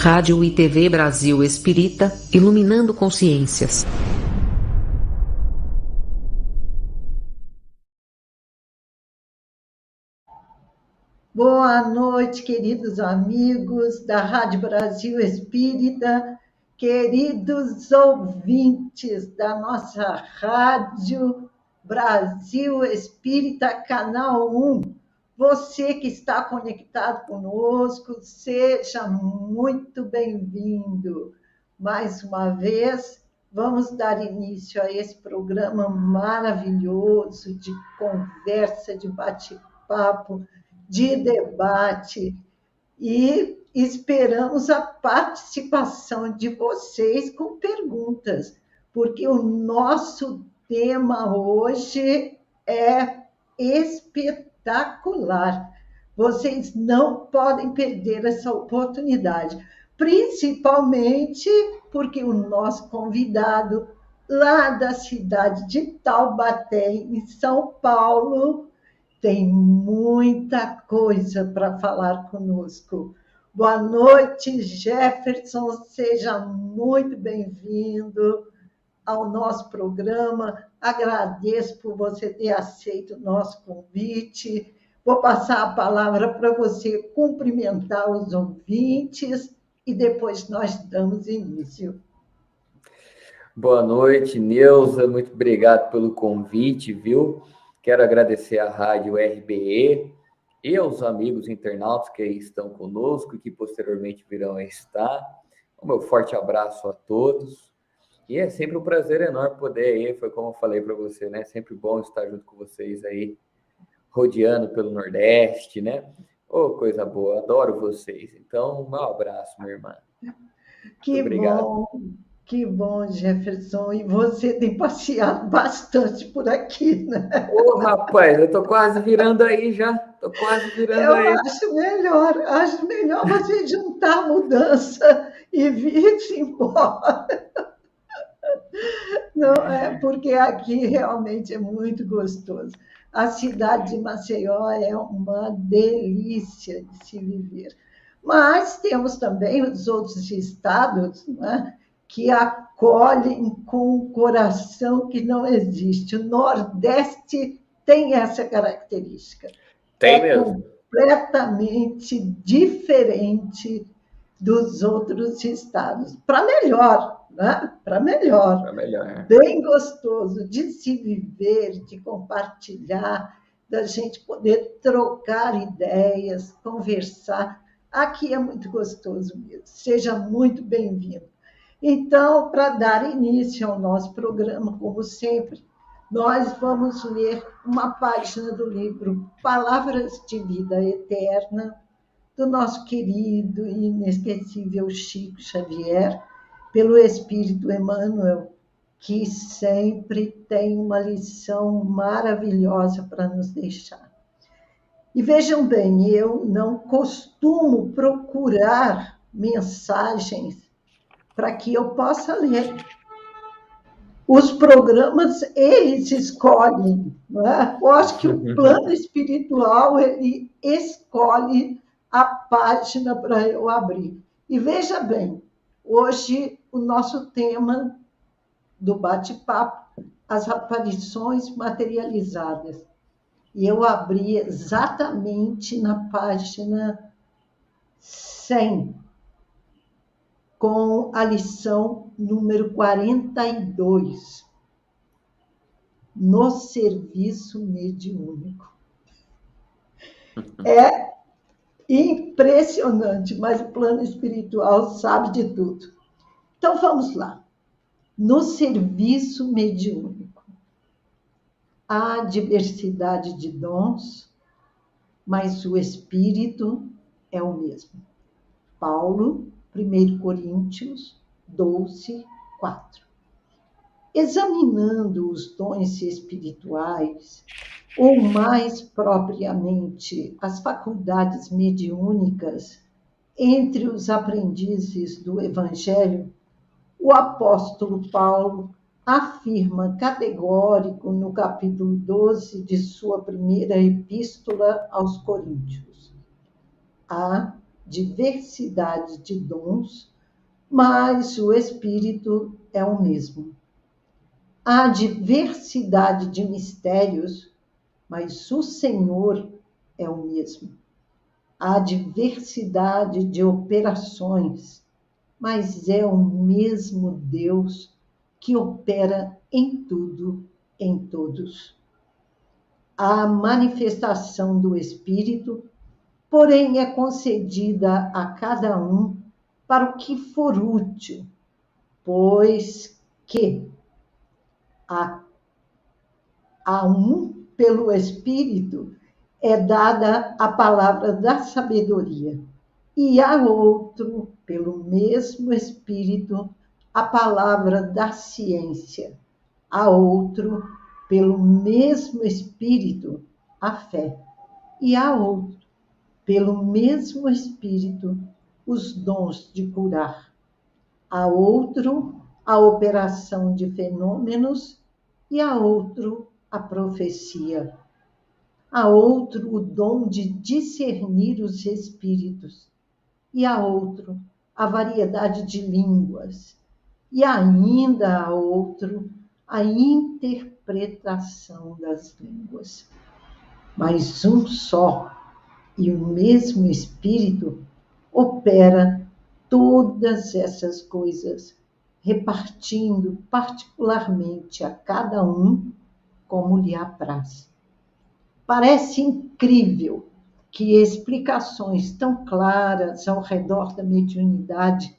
Rádio e TV Brasil Espírita, iluminando consciências. Boa noite, queridos amigos da Rádio Brasil Espírita, queridos ouvintes da nossa Rádio Brasil Espírita, Canal 1. Você que está conectado conosco, seja muito bem-vindo. Mais uma vez, vamos dar início a esse programa maravilhoso de conversa, de bate-papo, de debate, e esperamos a participação de vocês com perguntas, porque o nosso tema hoje é espetacular. Vocês não podem perder essa oportunidade, principalmente porque o nosso convidado, lá da cidade de Taubaté, em São Paulo, tem muita coisa para falar conosco. Boa noite, Jefferson, seja muito bem-vindo ao nosso programa. Agradeço por você ter aceito o nosso convite. Vou passar a palavra para você cumprimentar os ouvintes e depois nós damos início. Boa noite, Neuza, muito obrigado pelo convite, viu? Quero agradecer à Rádio RBE e aos amigos internautas que estão conosco e que posteriormente virão a estar. O meu forte abraço a todos. E é sempre um prazer enorme poder ir, foi como eu falei para você, né? Sempre bom estar junto com vocês aí, rodeando pelo Nordeste, né? Oh, coisa boa, adoro vocês. Então, um abraço, minha irmã. Que bom. Que bom, Jefferson. E você tem passeado bastante por aqui, né? Ô, rapaz, eu tô quase virando aí já. Tô quase virando aí. Eu acho melhor você juntar a mudança e vir-se embora. Não é, porque aqui realmente é muito gostoso. A cidade de Maceió é uma delícia de se viver. Mas temos também os outros estados, né, que acolhem com um coração que não existe. O Nordeste tem essa característica. Tem mesmo. Completamente diferente dos outros estados. Para melhor, né? Para melhor. Para melhor. Bem gostoso de se viver, de compartilhar, da gente poder trocar ideias, conversar. Aqui é muito gostoso mesmo. Seja muito bem-vindo. Então, para dar início ao nosso programa, como sempre, nós vamos ler uma página do livro Palavras de Vida Eterna, do nosso querido e inesquecível Chico Xavier, pelo Espírito Emmanuel, que sempre tem uma lição maravilhosa para nos deixar. E vejam bem, eu não costumo procurar mensagens para que eu possa ler. Os programas, eles escolhem, não é? Eu acho que o plano espiritual, ele escolhe a página para eu abrir. E veja bem, hoje o nosso tema do bate-papo, as aparições materializadas. E eu abri exatamente na página 100, com a lição número 42, no serviço mediúnico. É impressionante, mas o plano espiritual sabe de tudo. Então, vamos lá. No serviço mediúnico, há diversidade de dons, mas o espírito é o mesmo. Paulo, 1 Coríntios 12, 4. Examinando os dons espirituais, ou mais propriamente as faculdades mediúnicas entre os aprendizes do Evangelho, o apóstolo Paulo afirma categórico no capítulo 12 de sua primeira epístola aos Coríntios: há diversidade de dons, mas o Espírito é o mesmo. Há diversidade de mistérios, mas o Senhor é o mesmo. Há diversidade de operações, mas é o mesmo Deus que opera em tudo, em todos. A manifestação do Espírito, porém, é concedida a cada um para o que for útil, pois que a um, pelo Espírito, é dada a palavra da sabedoria, e a outro, pelo mesmo Espírito, a palavra da ciência, a outro, pelo mesmo Espírito, a fé, e a outro, pelo mesmo Espírito, os dons de curar, a outro, a operação de fenômenos, e a outro, a profecia, a outro, o dom de discernir os espíritos, e a outro, a variedade de línguas, e ainda a outro, a interpretação das línguas. Mas um só e o mesmo Espírito opera todas essas coisas, repartindo particularmente a cada um como lhe apraz. Parece incrível que explicações tão claras ao redor da mediunidade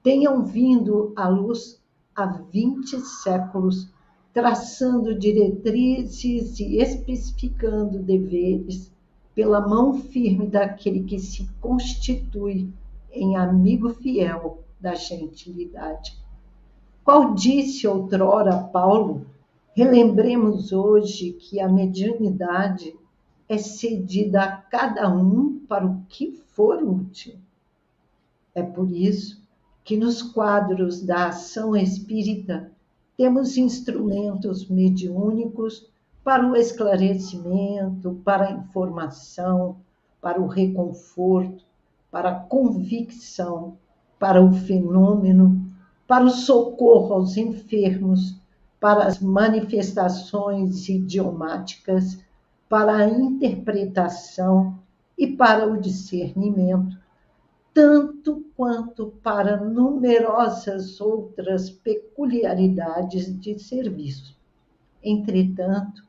tenham vindo à luz há 20 séculos, traçando diretrizes e especificando deveres pela mão firme daquele que se constitui em amigo fiel da gentilidade. Qual disse outrora Paulo, relembremos hoje que a mediunidade é cedida a cada um para o que for útil. É por isso que nos quadros da ação espírita temos instrumentos mediúnicos para o esclarecimento, para a informação, para o reconforto, para a convicção, para o fenômeno, para o socorro aos enfermos, para as manifestações idiomáticas, para a interpretação e para o discernimento, tanto quanto para numerosas outras peculiaridades de serviço. Entretanto,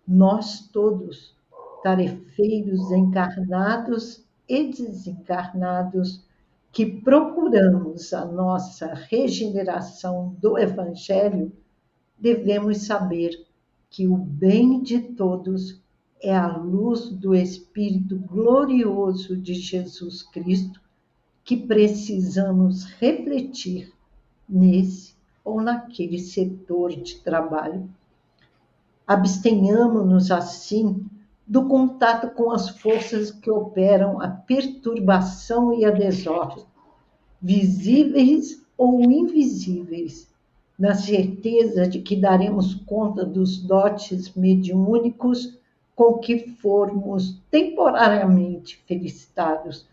nós todos, tarefeiros encarnados e desencarnados, que procuramos a nossa regeneração do Evangelho, devemos saber que o bem de todos é a luz do Espírito glorioso de Jesus Cristo, que precisamos refletir nesse ou naquele setor de trabalho. Abstenhamos-nos, assim, do contato com as forças que operam a perturbação e a desordem, visíveis ou invisíveis, na certeza de que daremos conta dos dotes mediúnicos com que formos temporariamente felicitados,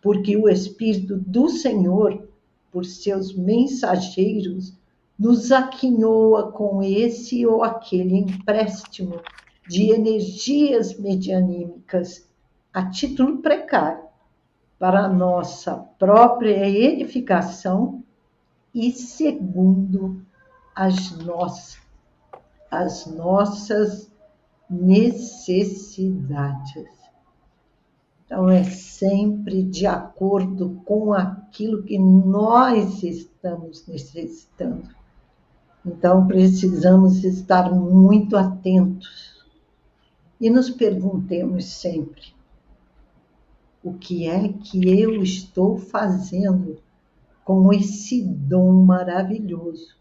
porque o Espírito do Senhor, por seus mensageiros, nos aquinhoa com esse ou aquele empréstimo de energias medianímicas a título precário, para a nossa própria edificação e segundo as nossas necessidades. Então, é sempre de acordo com aquilo que nós estamos necessitando. Então, precisamos estar muito atentos e nos perguntemos sempre: o que é que eu estou fazendo com esse dom maravilhoso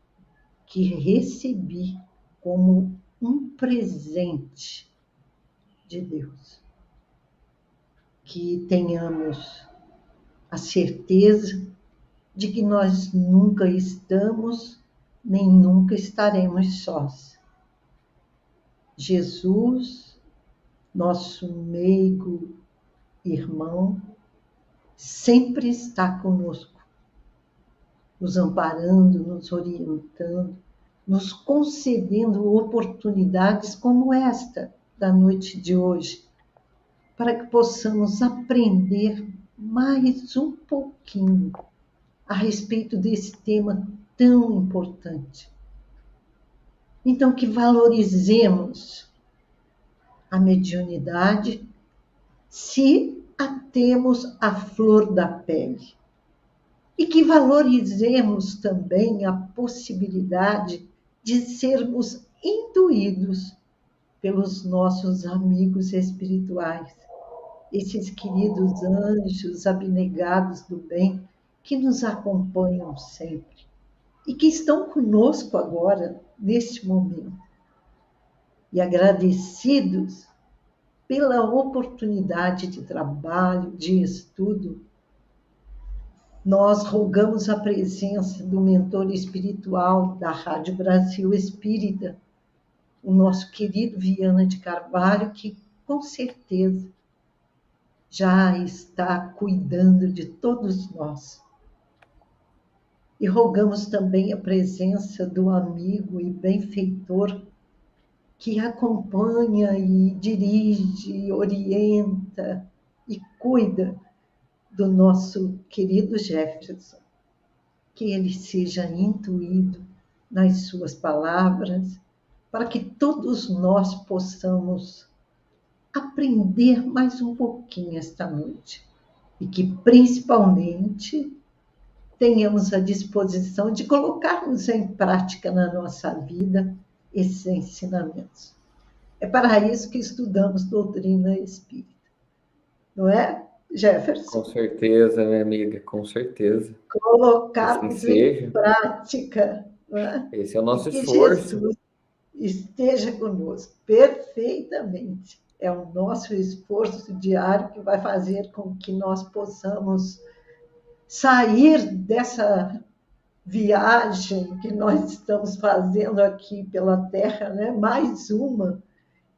que recebi como um presente de Deus? Que tenhamos a certeza de que nós nunca estamos nem nunca estaremos sós. Jesus, nosso meigo irmão, sempre está conosco, nos amparando, nos orientando, nos concedendo oportunidades como esta da noite de hoje, para que possamos aprender mais um pouquinho a respeito desse tema tão importante. Então, que valorizemos a mediunidade se a temos à flor da pele. E que valorizemos também a possibilidade de sermos intuídos pelos nossos amigos espirituais, esses queridos anjos abnegados do bem que nos acompanham sempre e que estão conosco agora, neste momento. E agradecidos pela oportunidade de trabalho, de estudo, nós rogamos a presença do mentor espiritual da Rádio Brasil Espírita, o nosso querido Viana de Carvalho, que com certeza já está cuidando de todos nós. E rogamos também a presença do amigo e benfeitor que acompanha e dirige, orienta e cuida do nosso querido Jefferson. Que ele seja intuído nas suas palavras, para que todos nós possamos aprender mais um pouquinho esta noite. E que, principalmente, tenhamos a disposição de colocarmos em prática na nossa vida esses ensinamentos. É para isso que estudamos doutrina espírita. Não é, Jefferson? Com certeza, minha amiga, com certeza. Colocarmos em prática. Não é? Esse é o nosso que esforço. Jesus esteja conosco perfeitamente. É o nosso esforço diário que vai fazer com que nós possamos sair dessa viagem que nós estamos fazendo aqui pela Terra, né? Mais uma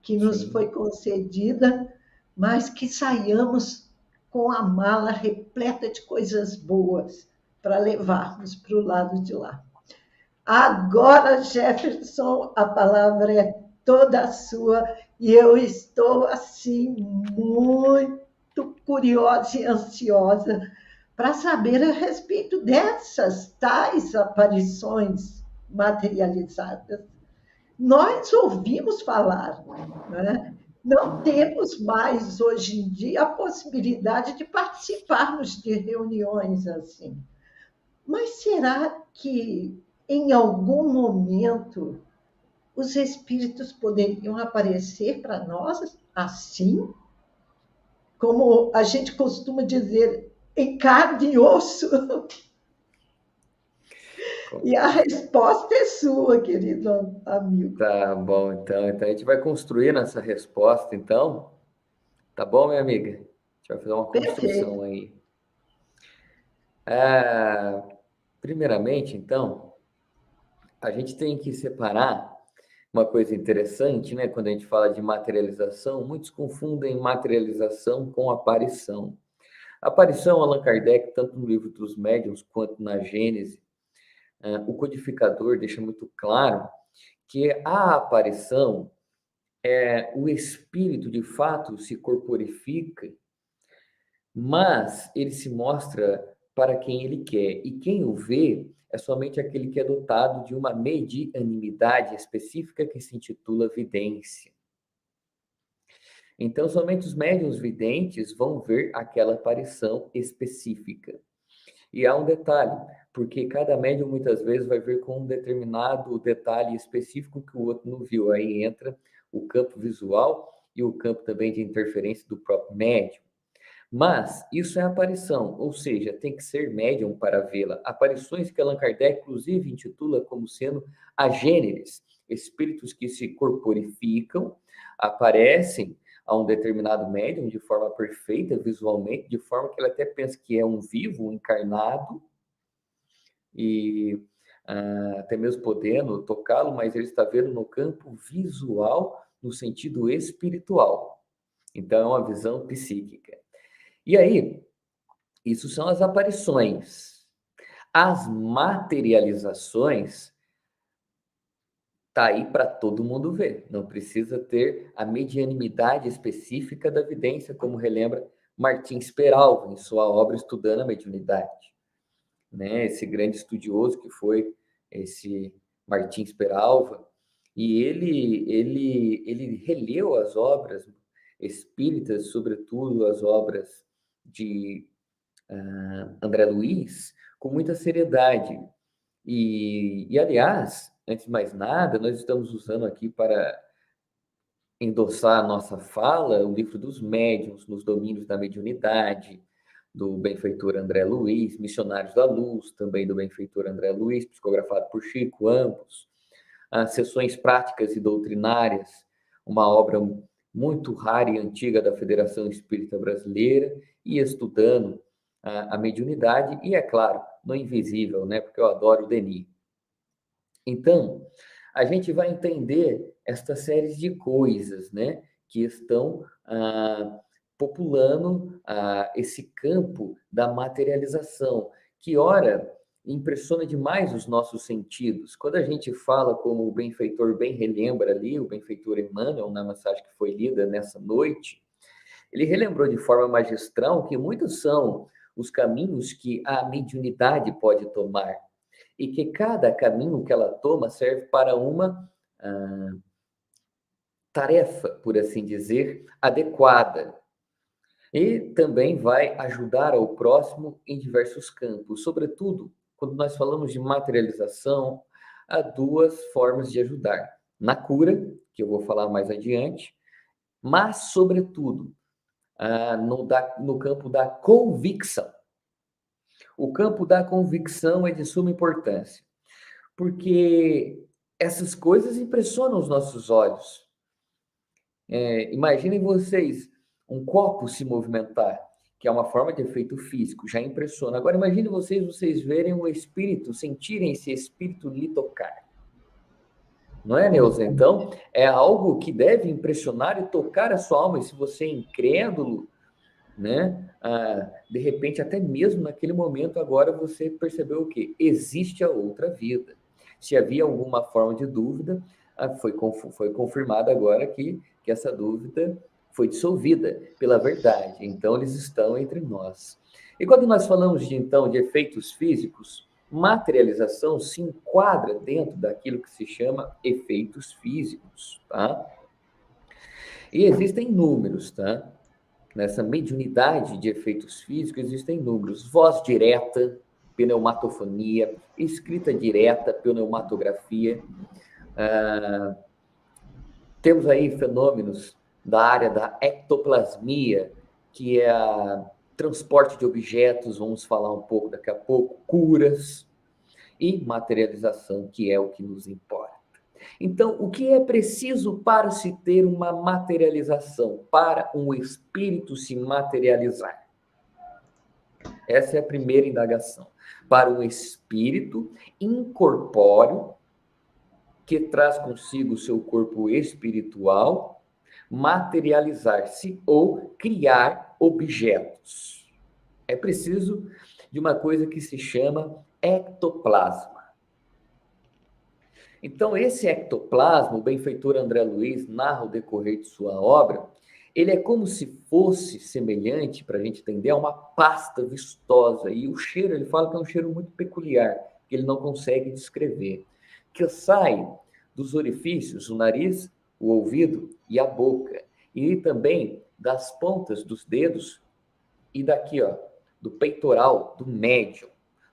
que nos foi concedida, mas que saiamos com a mala repleta de coisas boas para levarmos para o lado de lá. Agora, Jefferson, a palavra é toda sua e eu estou, assim, muito curiosa e ansiosa para saber a respeito dessas tais aparições materializadas. Nós ouvimos falar, né? Não temos mais, hoje em dia, a possibilidade de participarmos de reuniões assim. Mas será que, em algum momento, os espíritos poderiam aparecer para nós assim? Como a gente costuma dizer, em carne e osso? E a resposta é sua, querido amigo. Tá bom, então a gente vai construir essa resposta, então. Tá bom, minha amiga? A gente vai fazer uma construção aí. Primeiramente, então, a gente tem que separar uma coisa interessante, né? Quando a gente fala de materialização, muitos confundem materialização com aparição. Aparição, Allan Kardec, tanto no livro dos Médiuns quanto na Gênese, o codificador deixa muito claro que a aparição é o espírito, de fato, se corporifica, mas ele se mostra para quem ele quer. E quem o vê é somente aquele que é dotado de uma medianimidade específica que se intitula vidência. Então, somente os médiuns videntes vão ver aquela aparição específica. E há um detalhe, porque cada médium muitas vezes vai ver com um determinado detalhe específico que o outro não viu. Aí entra o campo visual e o campo também de interferência do próprio médium. Mas isso é aparição, ou seja, tem que ser médium para vê-la. Aparições que Allan Kardec, inclusive, intitula como sendo agêneres, espíritos que se corporificam, aparecem a um determinado médium de forma perfeita, visualmente, de forma que ele até pensa que é um vivo, um encarnado, e até mesmo podendo tocá-lo, mas ele está vendo no campo visual, no sentido espiritual. Então, é uma visão psíquica. E aí, Isso são as aparições. As materializações tá aí para todo mundo ver. Não precisa ter a medianimidade específica da vidência, como relembra Martins Peralva em sua obra Estudando a Mediunidade, né? Esse grande estudioso que foi esse Martins Peralva, e ele releu as obras espíritas, sobretudo as obras de André Luiz, com muita seriedade. Aliás, antes de mais nada, nós estamos usando aqui para endossar a nossa fala o livro dos médiuns nos domínios da mediunidade, do benfeitor André Luiz, Missionários da Luz, também do benfeitor André Luiz, psicografado por Chico, ambos. As Sessões Práticas e Doutrinárias, uma obra muito rara e antiga da Federação Espírita Brasileira, e estudando a mediunidade, e, é claro, no invisível, né? Porque eu adoro o Denis. Então, a gente vai entender esta série de coisas, né? Que estão populando esse campo da materialização, que, ora, impressiona demais os nossos sentidos. Quando a gente fala, como o benfeitor bem relembra ali, o benfeitor Emmanuel, na mensagem que foi lida nessa noite, ele relembrou de forma magistral que muitos são os caminhos que a mediunidade pode tomar, e que cada caminho que ela toma serve para uma tarefa, por assim dizer, adequada. E também vai ajudar ao próximo em diversos campos. Sobretudo, quando nós falamos de materialização, há duas formas de ajudar. Na cura, que eu vou falar mais adiante, mas, sobretudo, no campo da convicção. O campo da convicção é de suma importância, porque essas coisas impressionam os nossos olhos. Imaginem vocês um copo se movimentar, que é uma forma de efeito físico, já impressiona. Agora, imagine vocês verem o espírito, sentirem esse espírito lhe tocar. Não é, Neuza? Então, é algo que deve impressionar e tocar a sua alma. E se você é incrédulo, né? De repente, até mesmo naquele momento, agora você percebeu o quê? Existe a outra vida. Se havia alguma forma de dúvida, foi confirmado agora que essa dúvida foi dissolvida pela verdade. Então, eles estão entre nós. E quando nós falamos então de efeitos físicos, materialização se enquadra dentro daquilo que se chama efeitos físicos, tá? E existem números, tá? Nessa mediunidade de efeitos físicos existem números: voz direta, pneumatofonia, escrita direta, pneumatografia. Temos aí fenômenos da área da ectoplasmia, que é transporte de objetos, vamos falar um pouco daqui a pouco, curas, e materialização, que é o que nos importa. Então, o que é preciso para se ter uma materialização, para um espírito se materializar? Essa é a primeira indagação. Para um espírito incorpóreo, que traz consigo o seu corpo espiritual, materializar-se ou criar objetos. É preciso de uma coisa que se chama ectoplasma. Então, esse ectoplasma, o benfeitor André Luiz narra o decorrer de sua obra, ele é como se fosse semelhante, para a gente entender, a uma pasta vistosa. E o cheiro, ele fala que é um cheiro muito peculiar, que ele não consegue descrever, que sai dos orifícios, o nariz, o ouvido e a boca, e também das pontas dos dedos e daqui, ó, do peitoral do médium,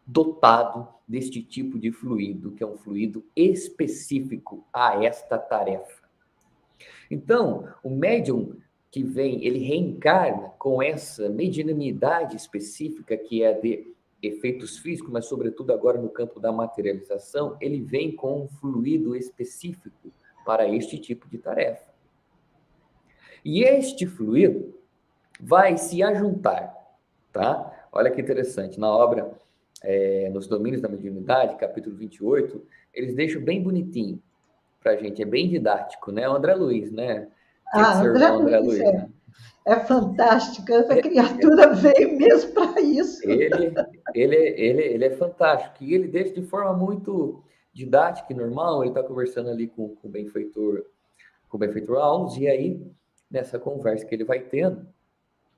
dotado deste tipo de fluido, que é um fluido específico a esta tarefa. Então, o médium que vem, ele reencarna com essa mediunidade específica que é de efeitos físicos, mas sobretudo agora no campo da materialização, ele vem com um fluido específico para este tipo de tarefa. E este fluido vai se ajuntar, tá? Olha que interessante, na obra Nos Domínios da Mediunidade, capítulo 28, eles deixam bem bonitinho pra gente, é bem didático, né? O André Luiz, né? Tinha que ser o André Luiz, né? É fantástico, essa criatura veio mesmo para isso. Ele é fantástico. E ele deixa de forma muito didática e normal. Ele está conversando ali com o benfeitor Alves, e aí, nessa conversa que ele vai tendo,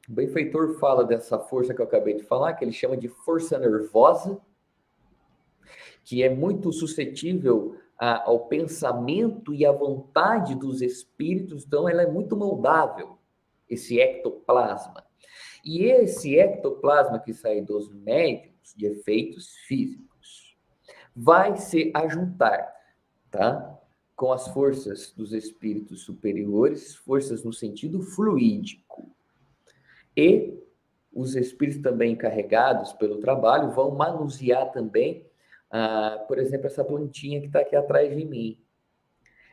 o benfeitor fala dessa força que eu acabei de falar, que ele chama de força nervosa, que é muito suscetível ao pensamento e à vontade dos espíritos, então ela é muito moldável, esse ectoplasma. E esse ectoplasma que sai dos médiums de efeitos físicos vai se ajuntar, tá? Com as forças dos espíritos superiores, forças no sentido fluídico. E os espíritos também encarregados pelo trabalho vão manusear também, por exemplo, essa plantinha que está aqui atrás de mim.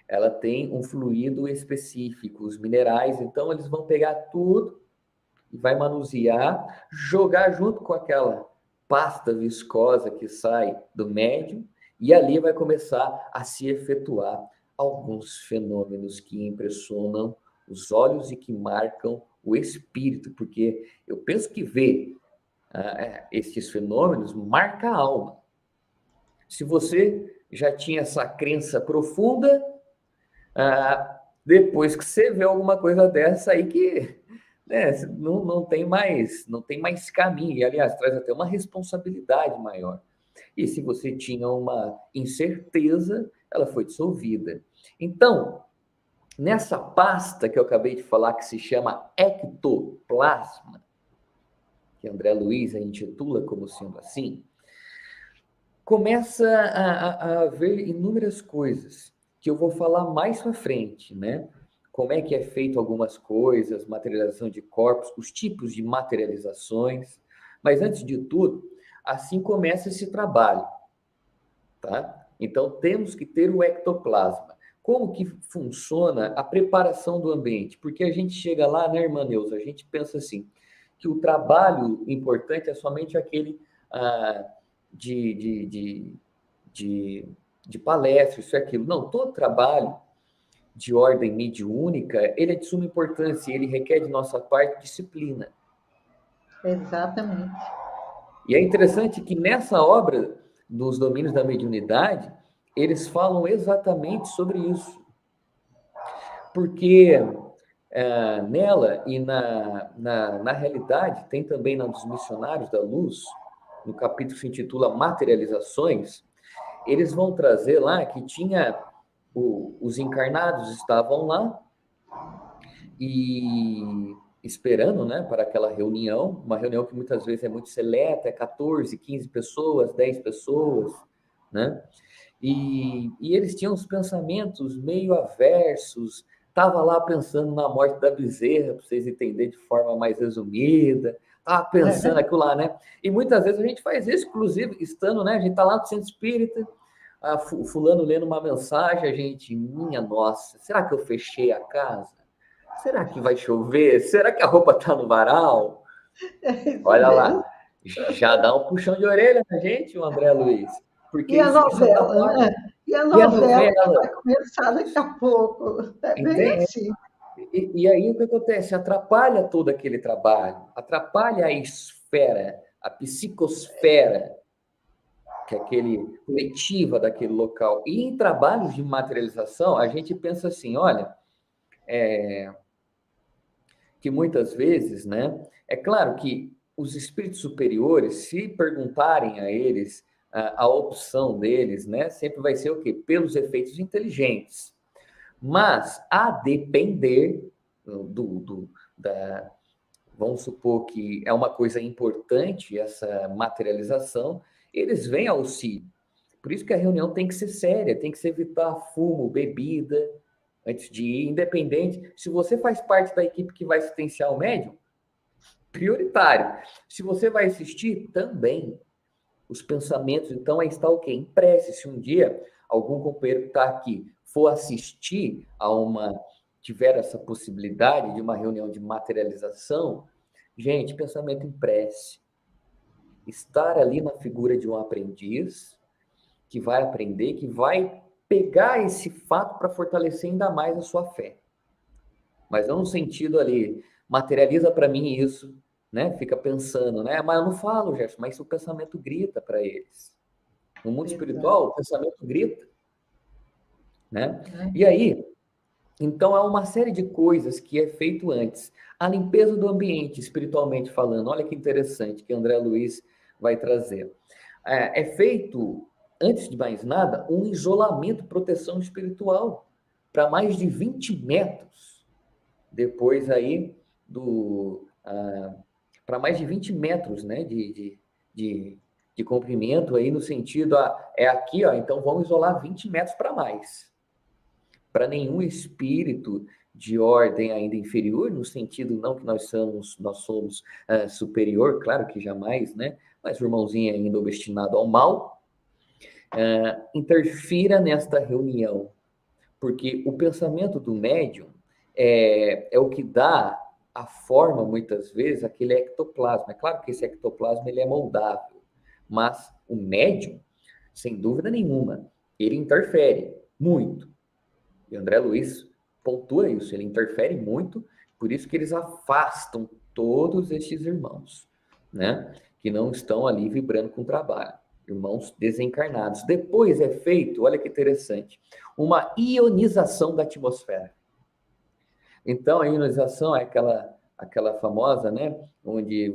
Ela tem um fluido específico, os minerais, então eles vão pegar tudo e vai manusear, jogar junto com aquela pasta viscosa que sai do médium, e ali vai começar a se efetuar alguns fenômenos que impressionam os olhos e que marcam o espírito, porque eu penso que ver esses fenômenos marca a alma. Se você já tinha essa crença profunda, depois que você vê alguma coisa dessa aí que não tem mais caminho, e aliás, traz até uma responsabilidade maior. E se você tinha uma incerteza, ela foi dissolvida. Então, nessa pasta que eu acabei de falar, que se chama ectoplasma, que André Luiz a intitula como sendo assim, começa a haver inúmeras coisas que eu vou falar mais para frente, né? Como é que é feito algumas coisas, materialização de corpos, os tipos de materializações. Mas, antes de tudo, assim começa esse trabalho, tá? Então, temos que ter o ectoplasma. Como que funciona a preparação do ambiente? Porque a gente chega lá, né, irmã Neuza? A gente pensa assim, que o trabalho importante é somente aquele de palestra, isso e aquilo. Não, todo trabalho de ordem mediúnica, ele é de suma importância, ele requer de nossa parte disciplina. Exatamente. E é interessante que nessa obra dos domínios da mediunidade, eles falam exatamente sobre isso. Porque nela e na realidade, tem também na dos Missionários da Luz, no capítulo que se intitula Materializações, eles vão trazer lá que tinha os encarnados estavam lá e esperando, né, para aquela reunião, uma reunião que muitas vezes é muito seleta, é 14, 15 pessoas, 10 pessoas, né? E eles tinham os pensamentos meio aversos, estava lá pensando na morte da bezerra, para vocês entenderem de forma mais resumida, estava pensando aquilo lá, né? E muitas vezes a gente faz isso, inclusive, estando, né, a gente está lá no centro espírita, o fulano lendo uma mensagem, a gente, minha nossa, será que eu fechei a casa? Será que vai chover? Será que a roupa está no varal? Olha lá, já dá um puxão de orelha na gente, o André Luiz. Porque e a novela, né? E a novela vai começar daqui a pouco. É bem assim. E aí o que acontece? Atrapalha todo aquele trabalho, atrapalha a esfera, a psicosfera, que é aquele coletiva daquele local. E em trabalhos de materialização, a gente pensa assim, olha, que muitas vezes, né? É claro que os espíritos superiores, se perguntarem a eles a opção deles, né? Sempre vai ser o quê? Pelos efeitos inteligentes. Mas, a depender vamos supor que é uma coisa importante essa materialização, eles vêm ao auxílio. Por isso que a reunião tem que ser séria, tem que se evitar fumo, bebida, antes de ir, independente. Se você faz parte da equipe que vai assistenciar o médium, prioritário. Se você vai assistir, também. Os pensamentos, então, aí está o quê? Em prece. Se um dia algum companheiro que está aqui for assistir tiver essa possibilidade de uma reunião de materialização, gente, pensamento em prece. Estar ali na figura de um aprendiz que vai aprender, que vai pegar esse fato para fortalecer ainda mais a sua fé. Mas não no sentido ali materializa para mim isso, né? Fica pensando, né? Mas eu não falo, Gerson, mas o pensamento grita para eles. No mundo espiritual, o pensamento grita, né? E aí, então, há uma série de coisas que é feito antes. A limpeza do ambiente, espiritualmente falando, olha que interessante que André Luiz vai trazer. É feito, antes de mais nada, um isolamento, proteção espiritual, para mais de 20 metros. Depois aí, para mais de 20 metros, né, de comprimento, aí no sentido, é aqui, ó, então vamos isolar 20 metros para mais. Para nenhum espírito de ordem ainda inferior, no sentido não que nós somos superior, claro que jamais, né? Mas o irmãozinho ainda destinado ao mal, interfira nesta reunião, porque o pensamento do médium é o que dá a forma, muitas vezes, aquele ectoplasma. É claro que esse ectoplasma ele é moldável, mas o médium, sem dúvida nenhuma, ele interfere muito. E André Luiz pontua isso, ele interfere muito, por isso que eles afastam todos estes irmãos, né? Que não estão ali vibrando com o trabalho, irmãos desencarnados. Depois é feito, olha que interessante, uma ionização da atmosfera. Então, a ionização é aquela famosa, né? Onde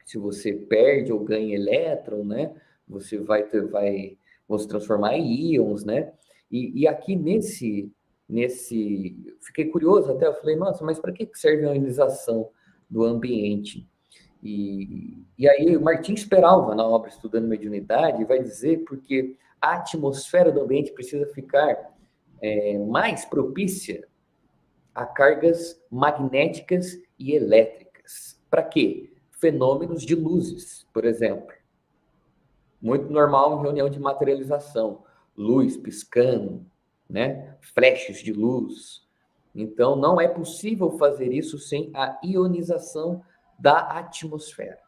se você perde ou ganha elétron, né? Você vão se transformar em íons, né? E aqui fiquei curioso até, eu falei, nossa, mas para que serve a ionização do ambiente? E aí, Martins Peralva, na obra Estudando Mediunidade, vai dizer porque a atmosfera do ambiente precisa ficar mais propícia a cargas magnéticas e elétricas. Para quê? Fenômenos de luzes, por exemplo. Muito normal em reunião de materialização. Luz piscando, né? Flashes de luz. Então, não é possível fazer isso sem a ionização da atmosfera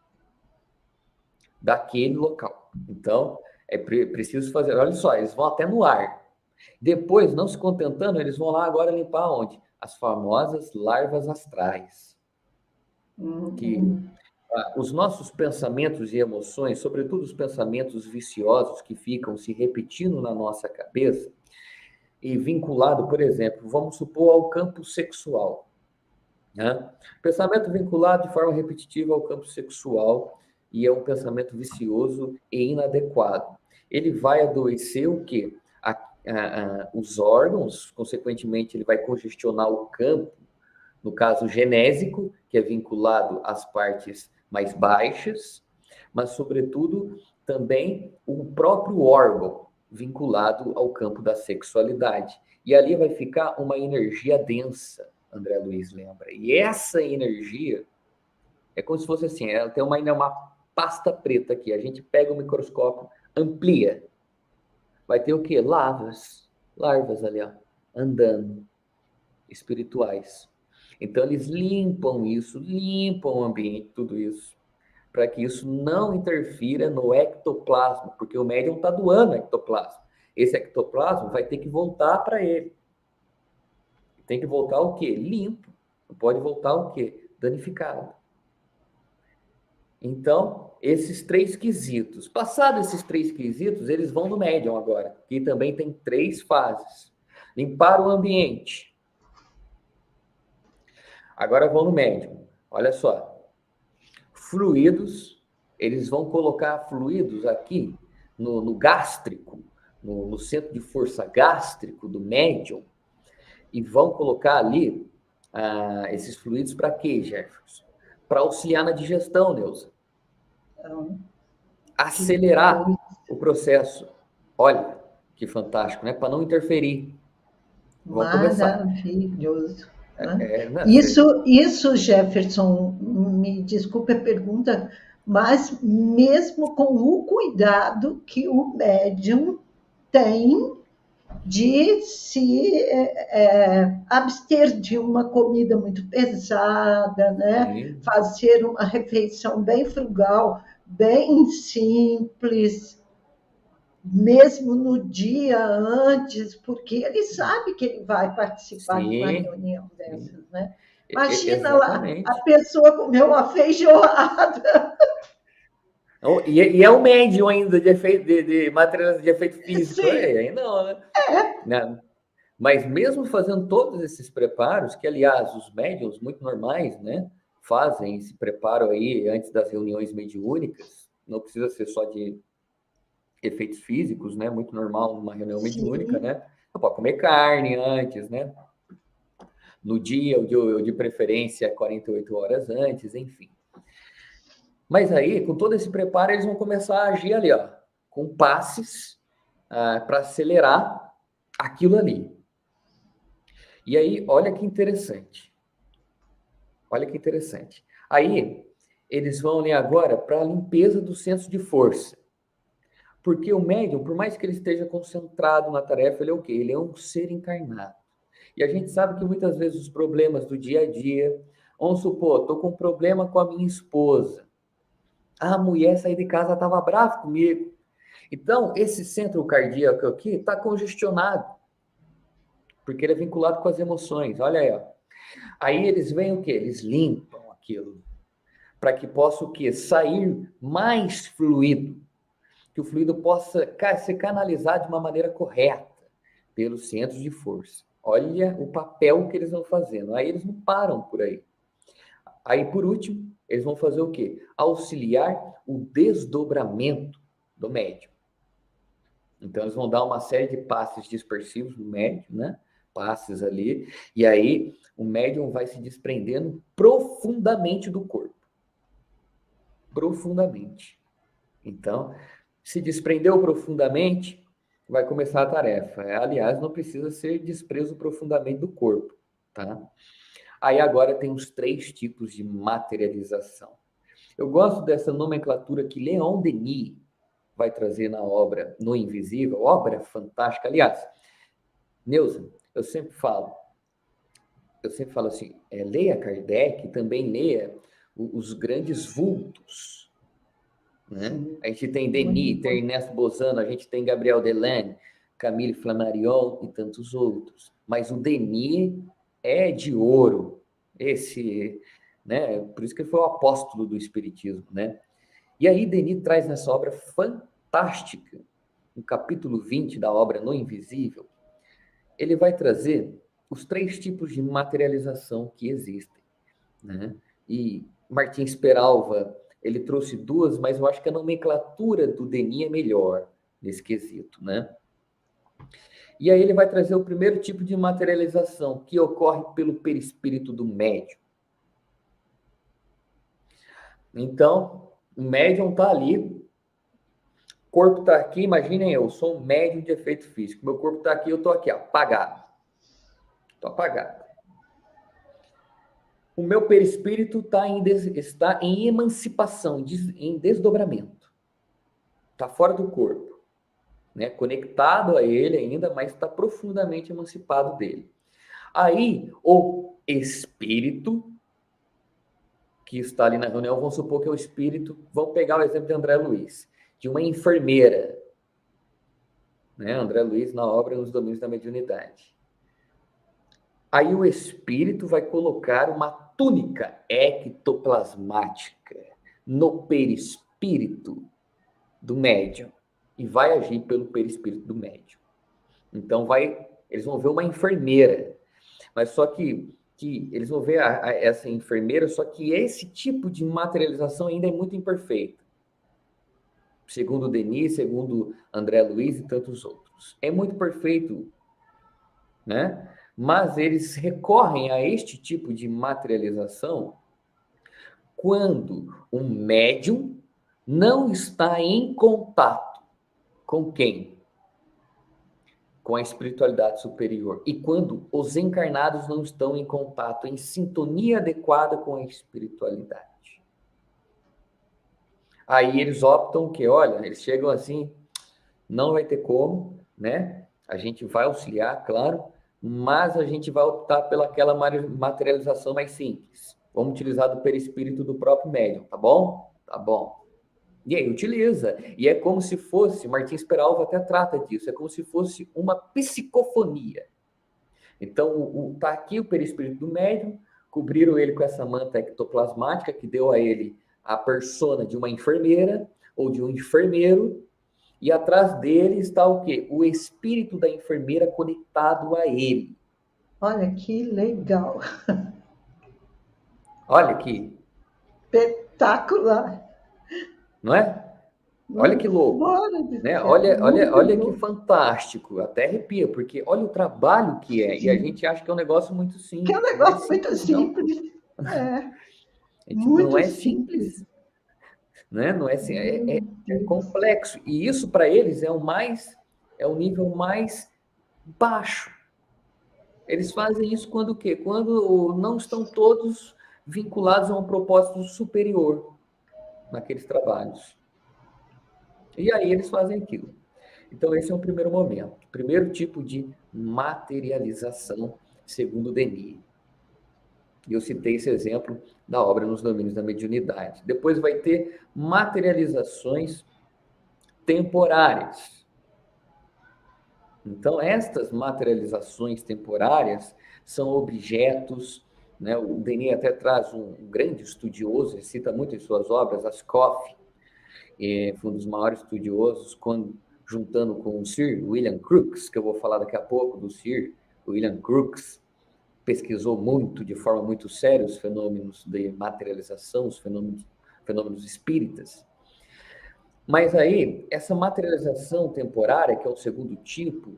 daquele local. Então, é preciso fazer. Olha só, eles vão até no ar. Depois, não se contentando, eles vão lá agora limpar onde? As famosas larvas astrais. Que os nossos pensamentos e emoções, sobretudo os pensamentos viciosos que ficam se repetindo na nossa cabeça, e vinculado, por exemplo, vamos supor, ao campo sexual. Né? Pensamento vinculado de forma repetitiva ao campo sexual e é um pensamento vicioso e inadequado. Ele vai adoecer o quê? Os órgãos, consequentemente, ele vai congestionar o campo, no caso genésico, que é vinculado às partes mais baixas, mas, sobretudo, também o próprio órgão, vinculado ao campo da sexualidade. E ali vai ficar uma energia densa, André Luiz lembra. E essa energia é como se fosse assim, ela tem uma pasta preta aqui, a gente pega o microscópio, amplia. Vai ter o quê? Larvas ali, ó, andando, espirituais. Então, eles limpam isso, limpam o ambiente, tudo isso, para que isso não interfira no ectoplasma, porque o médium está doando ectoplasma. Esse ectoplasma vai ter que voltar para ele. Tem que voltar o quê? Limpo. Não pode voltar o quê? Danificado. Então, esses 3 quesitos. Passados esses 3 quesitos, eles vão no médium agora, que também tem 3 fases. Limpar o ambiente. Agora vão no médium. Olha só. Fluidos, eles vão colocar fluidos aqui no gástrico, no centro de força gástrico do médium, e vão colocar ali esses fluidos para quê, Jefferson? Para auxiliar na digestão, Neuza. Acelerar o processo. Olha, que fantástico, né? Para não interferir. Maravilhoso. Isso, Jefferson, me desculpe a pergunta, mas mesmo com o cuidado que o médium tem de se abster de uma comida muito pesada, né? Fazer uma refeição bem frugal, bem simples, mesmo no dia antes, porque ele sabe que ele vai participar de uma reunião dessas, né? Imagina lá, Exatamente. a pessoa comeu uma feijoada. E é o médium ainda de efeito de materiais de efeito físico, Sim, aí não, né? Mas mesmo fazendo todos esses preparos, que aliás os médiums muito normais, né, fazem esse preparo aí antes das reuniões mediúnicas, não precisa ser só de efeitos físicos, né, muito normal numa reunião mediúnica, sim, né? Você pode comer carne antes, né? No dia, ou de preferência 48 horas antes, enfim. Mas aí, com todo esse preparo, eles vão começar a agir ali, ó, com passes para acelerar aquilo ali. E aí, olha que interessante. Olha que interessante. Aí, eles vão ali agora para a limpeza do senso de força. Porque o médium, por mais que ele esteja concentrado na tarefa, ele é o quê? Ele é um ser encarnado. E a gente sabe que muitas vezes os problemas do dia a dia, vamos supor, estou com um problema com a minha esposa. A mulher sair de casa estava brava comigo. Então, esse centro cardíaco aqui está congestionado, porque ele é vinculado com as emoções. Olha aí, ó. Aí eles vêm o quê? Eles limpam aquilo, para que possa o quê? Sair mais fluido, que o fluido possa ser canalizado de uma maneira correta pelos centros de força. Olha o papel que eles vão fazendo. Aí eles não param por aí. Aí, por último, eles vão fazer o quê? Auxiliar o desdobramento do médium. Então, eles vão dar uma série de passes dispersivos no médium, né? Passes ali. E aí, o médium vai se desprendendo profundamente do corpo. Profundamente. Então, se desprendeu profundamente, vai começar a tarefa. Aliás, não precisa ser desprezo profundamente do corpo, tá? Aí agora tem os 3 tipos de materialização. Eu gosto dessa nomenclatura que Leon Denis vai trazer na obra No Invisível, obra fantástica. Aliás, Neuza, eu sempre falo assim, leia Kardec, também leia os grandes vultos, né? sim. A gente tem Muito Denis, tem importante. Ernesto Bozano, a gente tem Gabriel Delanne, Camille Flammarion e tantos outros. Mas o Denis é de ouro. Esse, né? Por isso que ele foi o apóstolo do espiritismo, né? E aí Denis traz nessa obra fantástica, no capítulo 20 da obra No Invisível, ele vai trazer os 3 tipos de materialização que existem, né? E Martins Peralva, ele trouxe 2, mas eu acho que a nomenclatura do Denis é melhor nesse quesito, né? E aí ele vai trazer o primeiro tipo de materialização, que ocorre pelo perispírito do médium. Então, o médium está ali, o corpo está aqui, imaginem eu sou um médium de efeito físico, meu corpo está aqui, eu estou aqui, ó, apagado. Estou apagado. O meu perispírito está em emancipação, em desdobramento. Está fora do corpo, né? Conectado a ele ainda, mas está profundamente emancipado dele. Aí, o espírito que está ali na reunião, vamos supor que é o espírito, vamos pegar o exemplo de André Luiz, de uma enfermeira, né? André Luiz na obra Nos Domínios da Mediunidade. Aí o espírito vai colocar uma túnica ectoplasmática no perispírito do médium e vai agir pelo perispírito do médium. Então eles vão ver uma enfermeira, mas só que eles vão ver essa enfermeira, só que esse tipo de materialização ainda é muito imperfeito. Segundo Denis, segundo André Luiz e tantos outros. É muito perfeito, né? Mas eles recorrem a este tipo de materialização quando o médium não está em contato com quem? Com a espiritualidade superior. E quando os encarnados não estão em contato, em sintonia adequada com a espiritualidade. Aí eles optam que, olha, eles chegam assim, não vai ter como, né? A gente vai auxiliar, claro, mas a gente vai optar pelaquela materialização mais simples. Vamos utilizar do perispírito do próprio médium, tá bom? Tá bom. E aí utiliza. E é como se fosse, Martins Peralva até trata disso, é como se fosse uma psicofonia. Então, tá aqui o perispírito do médium, cobriram ele com essa manta ectoplasmática que deu a ele a persona de uma enfermeira ou de um enfermeiro, e atrás dele está o quê? O espírito da enfermeira conectado a ele. Olha que legal. Olha que... Espetacular. Não é? Olha que louco. Né? Olha que fantástico. Até arrepia, porque olha o trabalho que é. Sim. E a gente acha que é um negócio muito simples. Que é um negócio muito simples. Não é simples. Né? Não é, assim, é complexo. E isso, para eles, é o nível mais baixo. Eles fazem isso quando o quê? Quando não estão todos vinculados a um propósito superior naqueles trabalhos. E aí eles fazem aquilo. Então, esse é o primeiro momento. Primeiro tipo de materialização, segundo Denis. E eu citei esse exemplo da obra Nos Domínios da Mediunidade. Depois vai ter materializações temporárias. Então, estas materializações temporárias são objetos, né? O Denis até traz um grande estudioso, ele cita muito em suas obras, Ascoff, foi um dos maiores estudiosos, juntando com o Sir William Crookes, que eu vou falar daqui a pouco do Sir William Crookes, pesquisou muito, de forma muito séria, os fenômenos de materialização, os fenômenos espíritas. Mas aí, essa materialização temporária, que é o segundo tipo,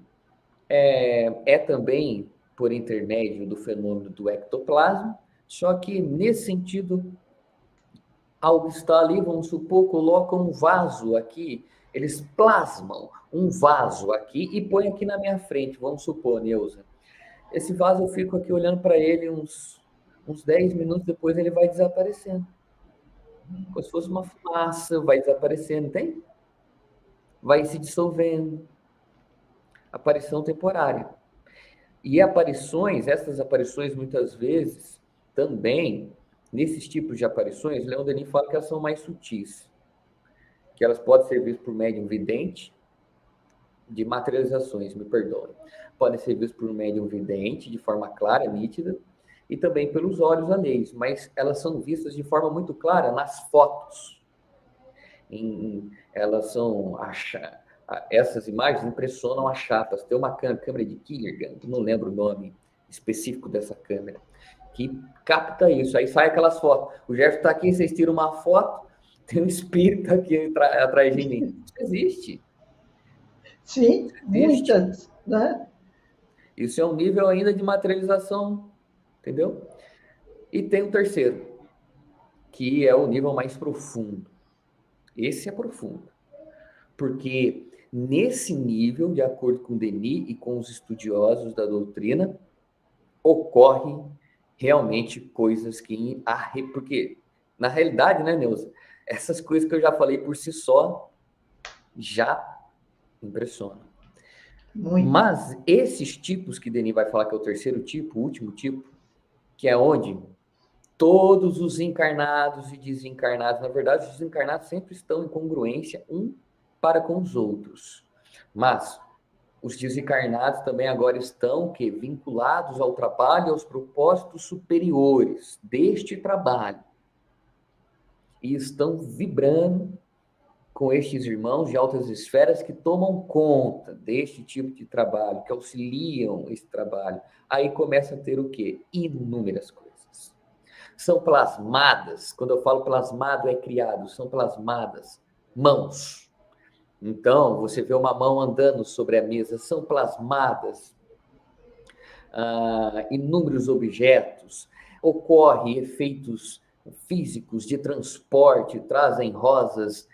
é também por intermédio do fenômeno do ectoplasma, só que nesse sentido, algo está ali, vamos supor, colocam um vaso aqui, eles plasmam um vaso aqui e põem aqui na minha frente, vamos supor, Neuza. Esse vaso eu fico aqui olhando para ele uns 10 minutos, depois ele vai desaparecendo. Como se fosse uma fumaça, vai desaparecendo, tem? Vai se dissolvendo. Aparição temporária. E essas aparições muitas vezes também, nesses tipos de aparições, Leon Denis fala que elas são mais sutis, que elas podem ser vistas por médium vidente, de materializações, me perdoem, podem ser vistas por médium vidente, de forma clara, nítida, e também pelos olhos alheios, mas elas são vistas de forma muito clara nas fotos. Essas imagens impressionam as chapas. Tem uma câmera de Killigan, não lembro o nome específico dessa câmera, que capta isso. Aí sai aquelas fotos. O Gerson está aqui, vocês tiram uma foto, tem um espírito aqui atrás de mim. Isso existe. Sim, muitas, né? Isso é um nível ainda de materialização, entendeu? E tem o terceiro, que é o nível mais profundo. Esse é profundo. Porque nesse nível, de acordo com Denis e com os estudiosos da doutrina, ocorrem realmente coisas que... Porque, na realidade, né, Neuza? Essas coisas que eu já falei por si só, já impressionam. Muito. Mas esses tipos que Denis vai falar que é o terceiro tipo, o último tipo, que é onde todos os encarnados e desencarnados, na verdade, os desencarnados sempre estão em congruência para com os outros. Mas os desencarnados também agora estão vinculados ao trabalho e aos propósitos superiores deste trabalho. E estão vibrando com estes irmãos de altas esferas que tomam conta deste tipo de trabalho, que auxiliam esse trabalho. Aí começa a ter o quê? Inúmeras coisas. São plasmadas, quando eu falo plasmado é criado, são plasmadas mãos. Então, você vê uma mão andando sobre a mesa, são plasmadas inúmeros objetos, ocorrem efeitos físicos de transporte, trazem rosas,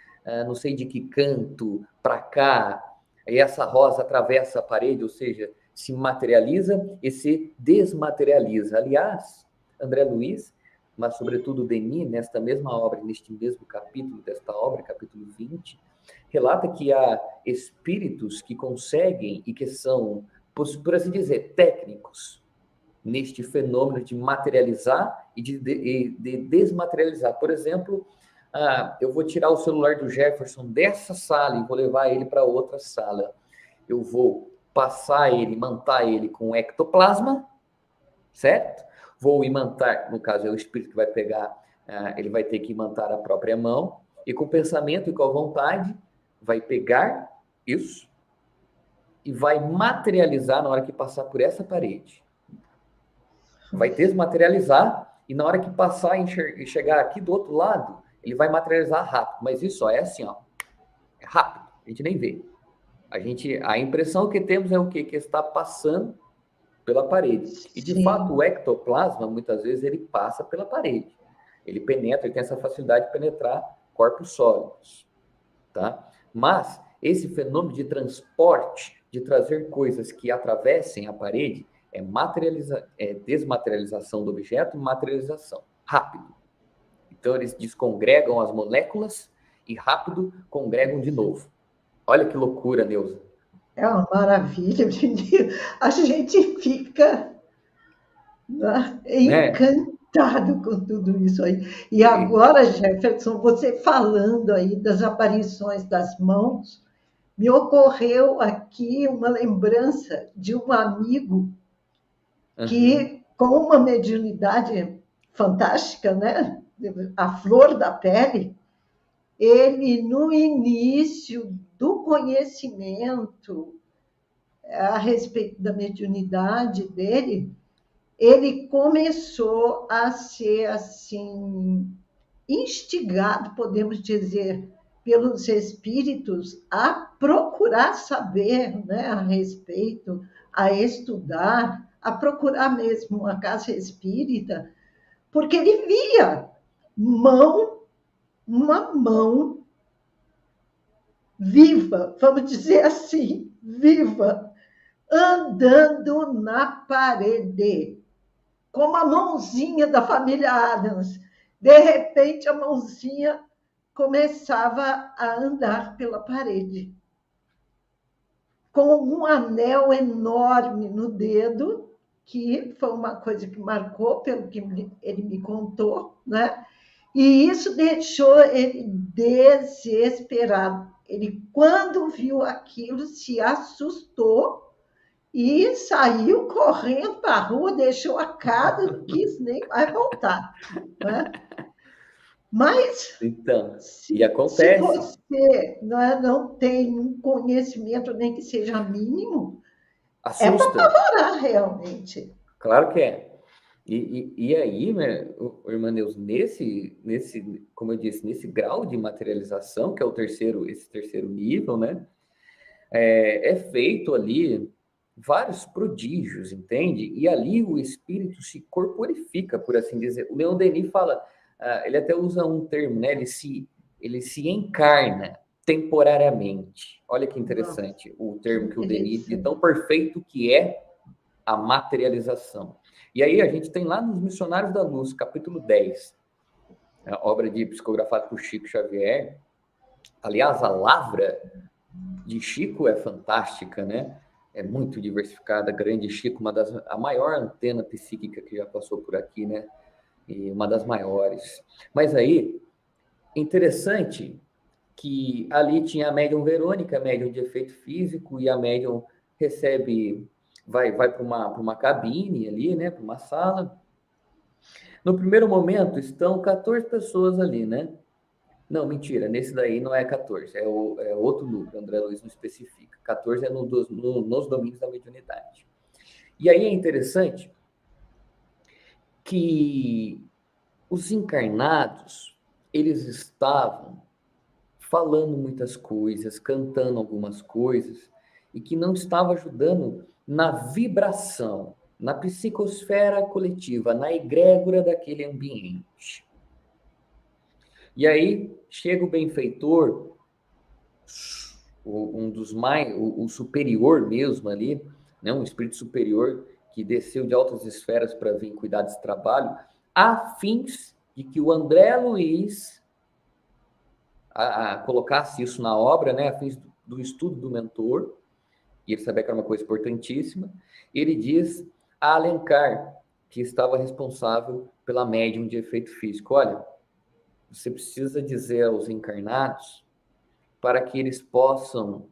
não sei de que canto, para cá, e essa rosa atravessa a parede, ou seja, se materializa e se desmaterializa. Aliás, André Luiz, mas sobretudo Denis, nesta mesma obra, neste mesmo capítulo desta obra, capítulo 20, relata que há espíritos que conseguem e que são, por assim dizer, técnicos neste fenômeno de materializar e de desmaterializar. Por exemplo, eu vou tirar o celular do Jefferson dessa sala e vou levar ele para outra sala. Eu vou passar ele, mantar ele com ectoplasma, certo? vou imantar, no caso é o espírito que vai pegar, ele vai ter que imantar a própria mão, e com o pensamento e com a vontade, vai pegar isso e vai materializar na hora que passar por essa parede. Vai desmaterializar, e na hora que passar e chegar aqui do outro lado, ele vai materializar rápido. Mas isso é assim, ó, é rápido, a gente nem vê. A impressão que temos é o quê? Que está passando pela parede. E, de Sim. fato, o ectoplasma, muitas vezes, ele passa pela parede. Ele penetra, ele tem essa facilidade de penetrar corpos sólidos, tá? Mas esse fenômeno de transporte, de trazer coisas que atravessem a parede, é desmaterialização do objeto e materialização, rápido. Então, eles descongregam as moléculas e rápido congregam de novo. Olha que loucura, Neuza. É uma maravilha, menino. A gente fica, né, encantado com tudo isso aí. E agora, Jefferson, você falando aí das aparições das mãos, me ocorreu aqui uma lembrança de um amigo que, com uma mediunidade fantástica, né? A flor da pele, ele, no início do conhecimento a respeito da mediunidade dele, ele começou a ser assim instigado, podemos dizer, pelos espíritos a procurar saber, né, a respeito, a estudar, a procurar mesmo uma casa espírita, porque ele via uma mão viva, vamos dizer assim, viva, andando na parede, como a mãozinha da família Adams. De repente, a mãozinha começava a andar pela parede, com um anel enorme no dedo, que foi uma coisa que marcou, pelo que ele me contou, né? E isso deixou ele desesperado. Ele, quando viu aquilo, se assustou e saiu correndo para a rua, deixou a casa, não quis nem mais voltar. Né? Mas, então, se acontece. você não tem um conhecimento, nem que seja mínimo, assusta. É para apavorar, realmente. Claro que é. E aí, né, irmã Neuza, como eu disse, nesse grau de materialização, que é esse terceiro nível, né, é feito ali vários prodígios, entende? E ali o espírito se corporifica, por assim dizer. O Leon Denis fala, ele até usa um termo, né, ele se encarna temporariamente. Olha que interessante. Nossa, o termo que o Denis, de tão perfeito que é a materialização. E aí a gente tem lá nos Missionários da Luz, capítulo 10, a obra psicografada por Chico Xavier. Aliás, a lavra de Chico é fantástica, né? É muito diversificada, grande Chico, a maior antena psíquica que já passou por aqui, né? E uma das maiores. Mas aí, interessante que ali tinha a médium Verônica, médium de efeito físico, e a médium vai para uma cabine ali, né, para uma sala. No primeiro momento, estão 14 pessoas ali, né? Não, mentira, nesse daí não é 14, é outro número, André Luiz não especifica. 14 é nos domínios da mediunidade. E aí é interessante que os encarnados, eles estavam falando muitas coisas, cantando algumas coisas, e que não estava ajudando na vibração, na psicosfera coletiva, na egrégora daquele ambiente. E aí chega o benfeitor, um dos mais, o superior mesmo ali, né, um espírito superior que desceu de altas esferas para vir cuidar desse trabalho, a fins de que o André Luiz colocasse isso na obra, né, a fins do estudo do mentor, e ele sabia que era uma coisa importantíssima. Ele diz a Alencar, que estava responsável pela médium de efeito físico: olha, você precisa dizer aos encarnados para que eles possam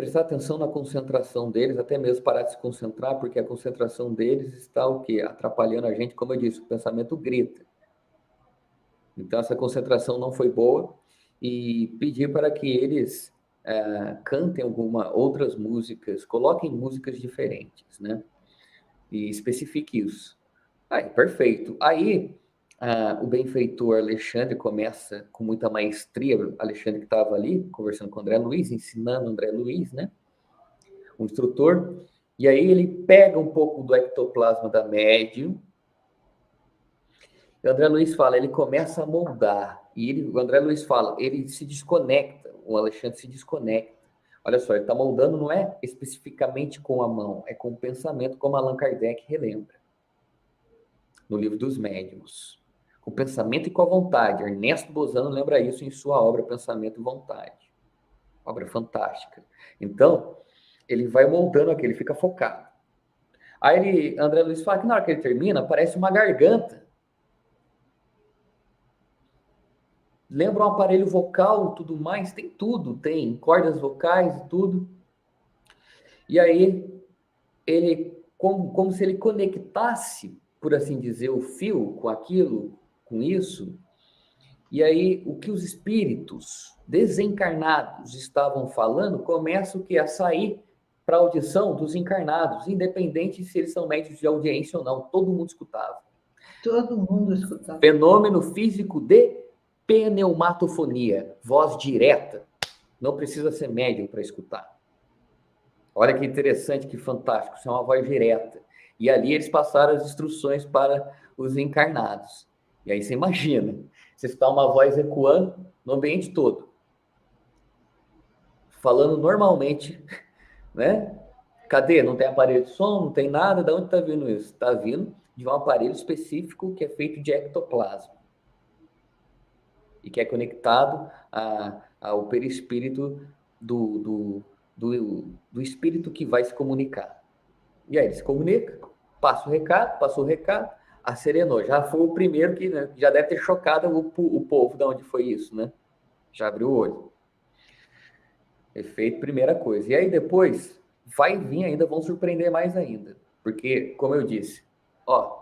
prestar atenção na concentração deles, até mesmo parar de se concentrar, porque a concentração deles está o quê? Atrapalhando a gente, como eu disse, o pensamento grita. Então, essa concentração não foi boa e pedir para que eles cantem outras músicas, coloquem músicas diferentes, né? E especifique isso. Aí, perfeito. Aí, o benfeitor Alexandre começa com muita maestria, Alexandre que estava ali, conversando com o André Luiz, ensinando o André Luiz, né? O instrutor, e aí ele pega um pouco do ectoplasma da médium, e o André Luiz fala, ele começa a moldar, e o André Luiz fala, ele se desconecta, o Alexandre se desconecta. Olha só, ele está moldando não é especificamente com a mão, é com o pensamento, como Allan Kardec relembra, no livro dos médiuns. Com o pensamento e com a vontade. Ernesto Bozano lembra isso em sua obra Pensamento e Vontade. Obra fantástica. Então, ele vai moldando aqui, ele fica focado. Aí André Luiz fala que na hora que ele termina, parece uma garganta. Lembra um aparelho vocal, tudo mais, tem tudo, tem cordas vocais e tudo. E aí, ele, como se ele conectasse, por assim dizer, o fio com aquilo, com isso. E aí, o que os espíritos desencarnados estavam falando, começa o que? A sair para a audição dos encarnados, independente se eles são médios de audiência ou não, todo mundo escutava. Todo mundo escutava. Fenômeno físico de pneumatofonia, voz direta. Não precisa ser médium para escutar. Olha que interessante, que fantástico, isso é uma voz direta. E ali eles passaram as instruções para os encarnados. E aí você imagina, você está uma voz ecoando no ambiente todo. Falando normalmente, né? Cadê? Não tem aparelho de som, não tem nada. De onde está vindo isso? Está vindo de um aparelho específico que é feito de ectoplasma. E que é conectado ao perispírito do espírito que vai se comunicar. E aí ele se comunica, passou o recado, acerenou. Já foi o primeiro que, né, já deve ter chocado o povo de onde foi isso, né? Já abriu o olho. Efeito, primeira coisa. E aí depois, vai vir ainda, vão surpreender mais ainda. Porque, como eu disse,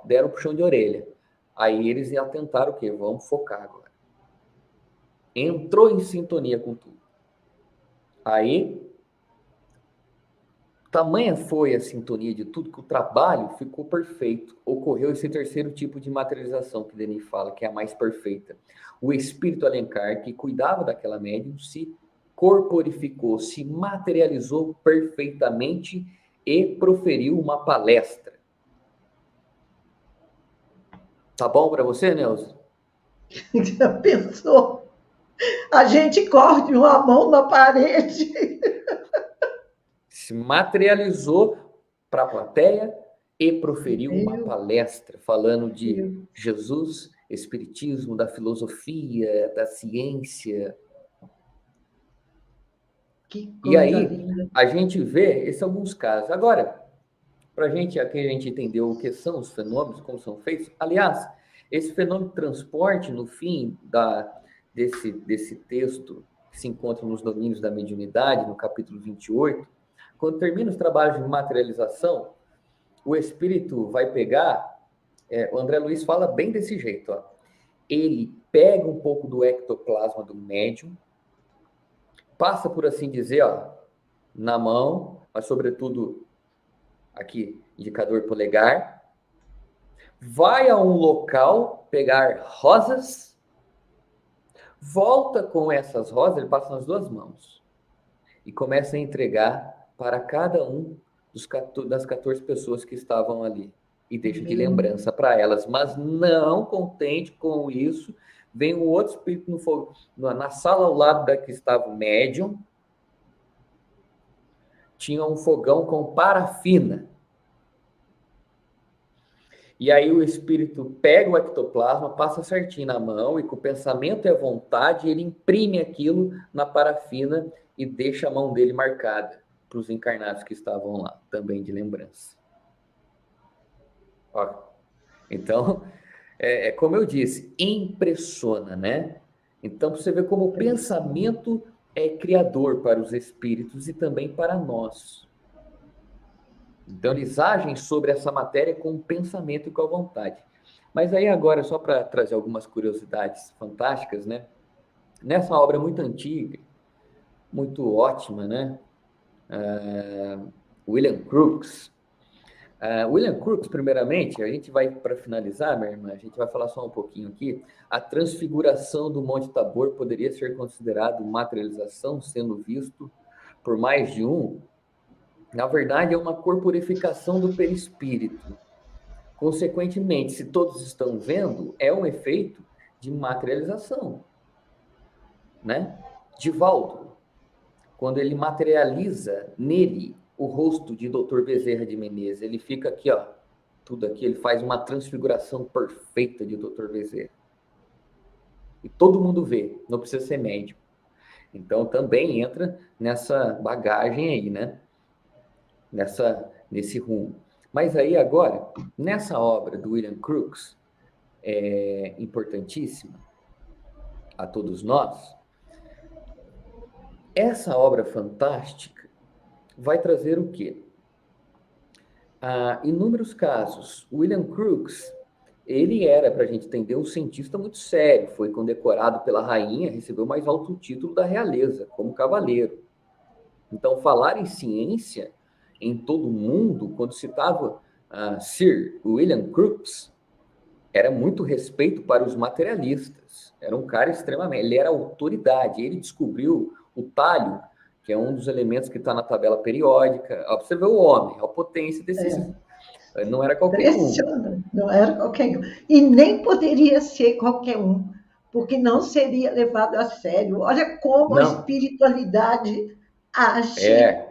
deram um puxão de orelha. Aí eles atentaram o quê? Vamos focar agora. Entrou em sintonia com tudo. Aí, tamanha foi a sintonia de tudo que o trabalho ficou perfeito. Ocorreu esse terceiro tipo de materialização que Denis fala, que é a mais perfeita. O espírito Alencar, que cuidava daquela médium, se corporificou, se materializou perfeitamente e proferiu uma palestra. Tá bom para você, Neuza? Já pensou? A gente corta uma mão na parede. Se materializou para a plateia e proferiu uma palestra falando de Jesus, espiritismo, da filosofia, da ciência. E aí, linda. A gente vê esses alguns casos. Agora, para a gente entender o que são os fenômenos, como são feitos, aliás, esse fenômeno de transporte, no fim desse texto, que se encontra nos domínios da mediunidade, no capítulo 28, quando termina os trabalhos de materialização, o espírito vai pegar, o André Luiz fala bem desse jeito, ele pega um pouco do ectoplasma do médium, passa, por assim dizer, na mão, mas sobretudo aqui, indicador polegar, vai a um local pegar rosas, volta com essas rosas, ele passa nas duas mãos e começa a entregar para cada um das 14 pessoas que estavam ali e deixa de lembrança para elas, mas não contente com isso, vem um outro espírito na sala ao lado da que estava o médium, tinha um fogão com parafina. E aí o espírito pega o ectoplasma, passa certinho na mão e com o pensamento e a vontade ele imprime aquilo na parafina e deixa a mão dele marcada para os encarnados que estavam lá, também de lembrança. Então, como eu disse, impressiona, né? Então, você vê como o pensamento é criador para os espíritos e também para nós. Então, eles agem sobre essa matéria com o pensamento e com a vontade. Mas aí agora, só para trazer algumas curiosidades fantásticas, né? Nessa obra muito antiga, muito ótima, né? William Crookes. William Crookes, primeiramente, a gente vai, para finalizar, minha irmã, a gente vai falar só um pouquinho aqui. A transfiguração do Monte Tabor poderia ser considerado materialização, sendo visto por mais de um. Na verdade, é uma corporificação do perispírito. Consequentemente, se todos estão vendo, é um efeito de materialização, né? Divaldo, quando ele materializa nele o rosto de Dr. Bezerra de Menezes, ele fica aqui, ó, tudo aqui, ele faz uma transfiguração perfeita de Dr. Bezerra. E todo mundo vê, não precisa ser médico. Então, também entra nessa bagagem aí, né? Nesse rumo. Mas aí, agora, nessa obra do William Crookes, importantíssima a todos nós, essa obra fantástica vai trazer o quê? Inúmeros casos. William Crookes, ele era, para a gente entender, um cientista muito sério, foi condecorado pela rainha, recebeu o mais alto título da realeza, como cavaleiro. Então, falar em ciência em todo o mundo, quando citava Sir William Crookes, era muito respeito para os materialistas. Era um cara extremamente... Ele era autoridade, ele descobriu o talho, que é um dos elementos que está na tabela periódica. Você vê o homem, a potência desse... Não era qualquer um. Não era qualquer um. E nem poderia ser qualquer um, porque não seria levado a sério. Olha como a espiritualidade age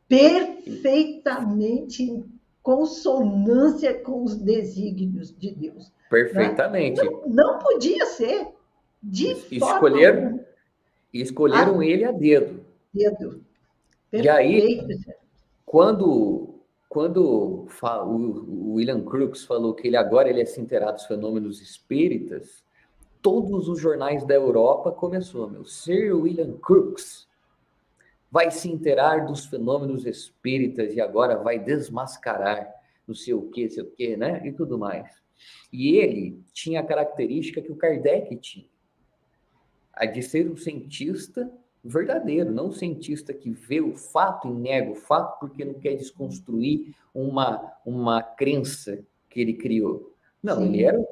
perfeitamente em consonância com os desígnios de Deus. Perfeitamente. Não podia ser. Escolheram ele a dedo. Perfeito. E aí, quando o William Crookes falou que agora ele ia se inteirar dos fenômenos espíritas, todos os jornais da Europa começou, Sir William Crookes vai se inteirar dos fenômenos espíritas e agora vai desmascarar não sei o que, né? E tudo mais. E ele tinha a característica que o Kardec tinha, a de ser um cientista verdadeiro, não um cientista que vê o fato e nega o fato porque não quer desconstruir uma crença que ele criou. Não, sim, ele era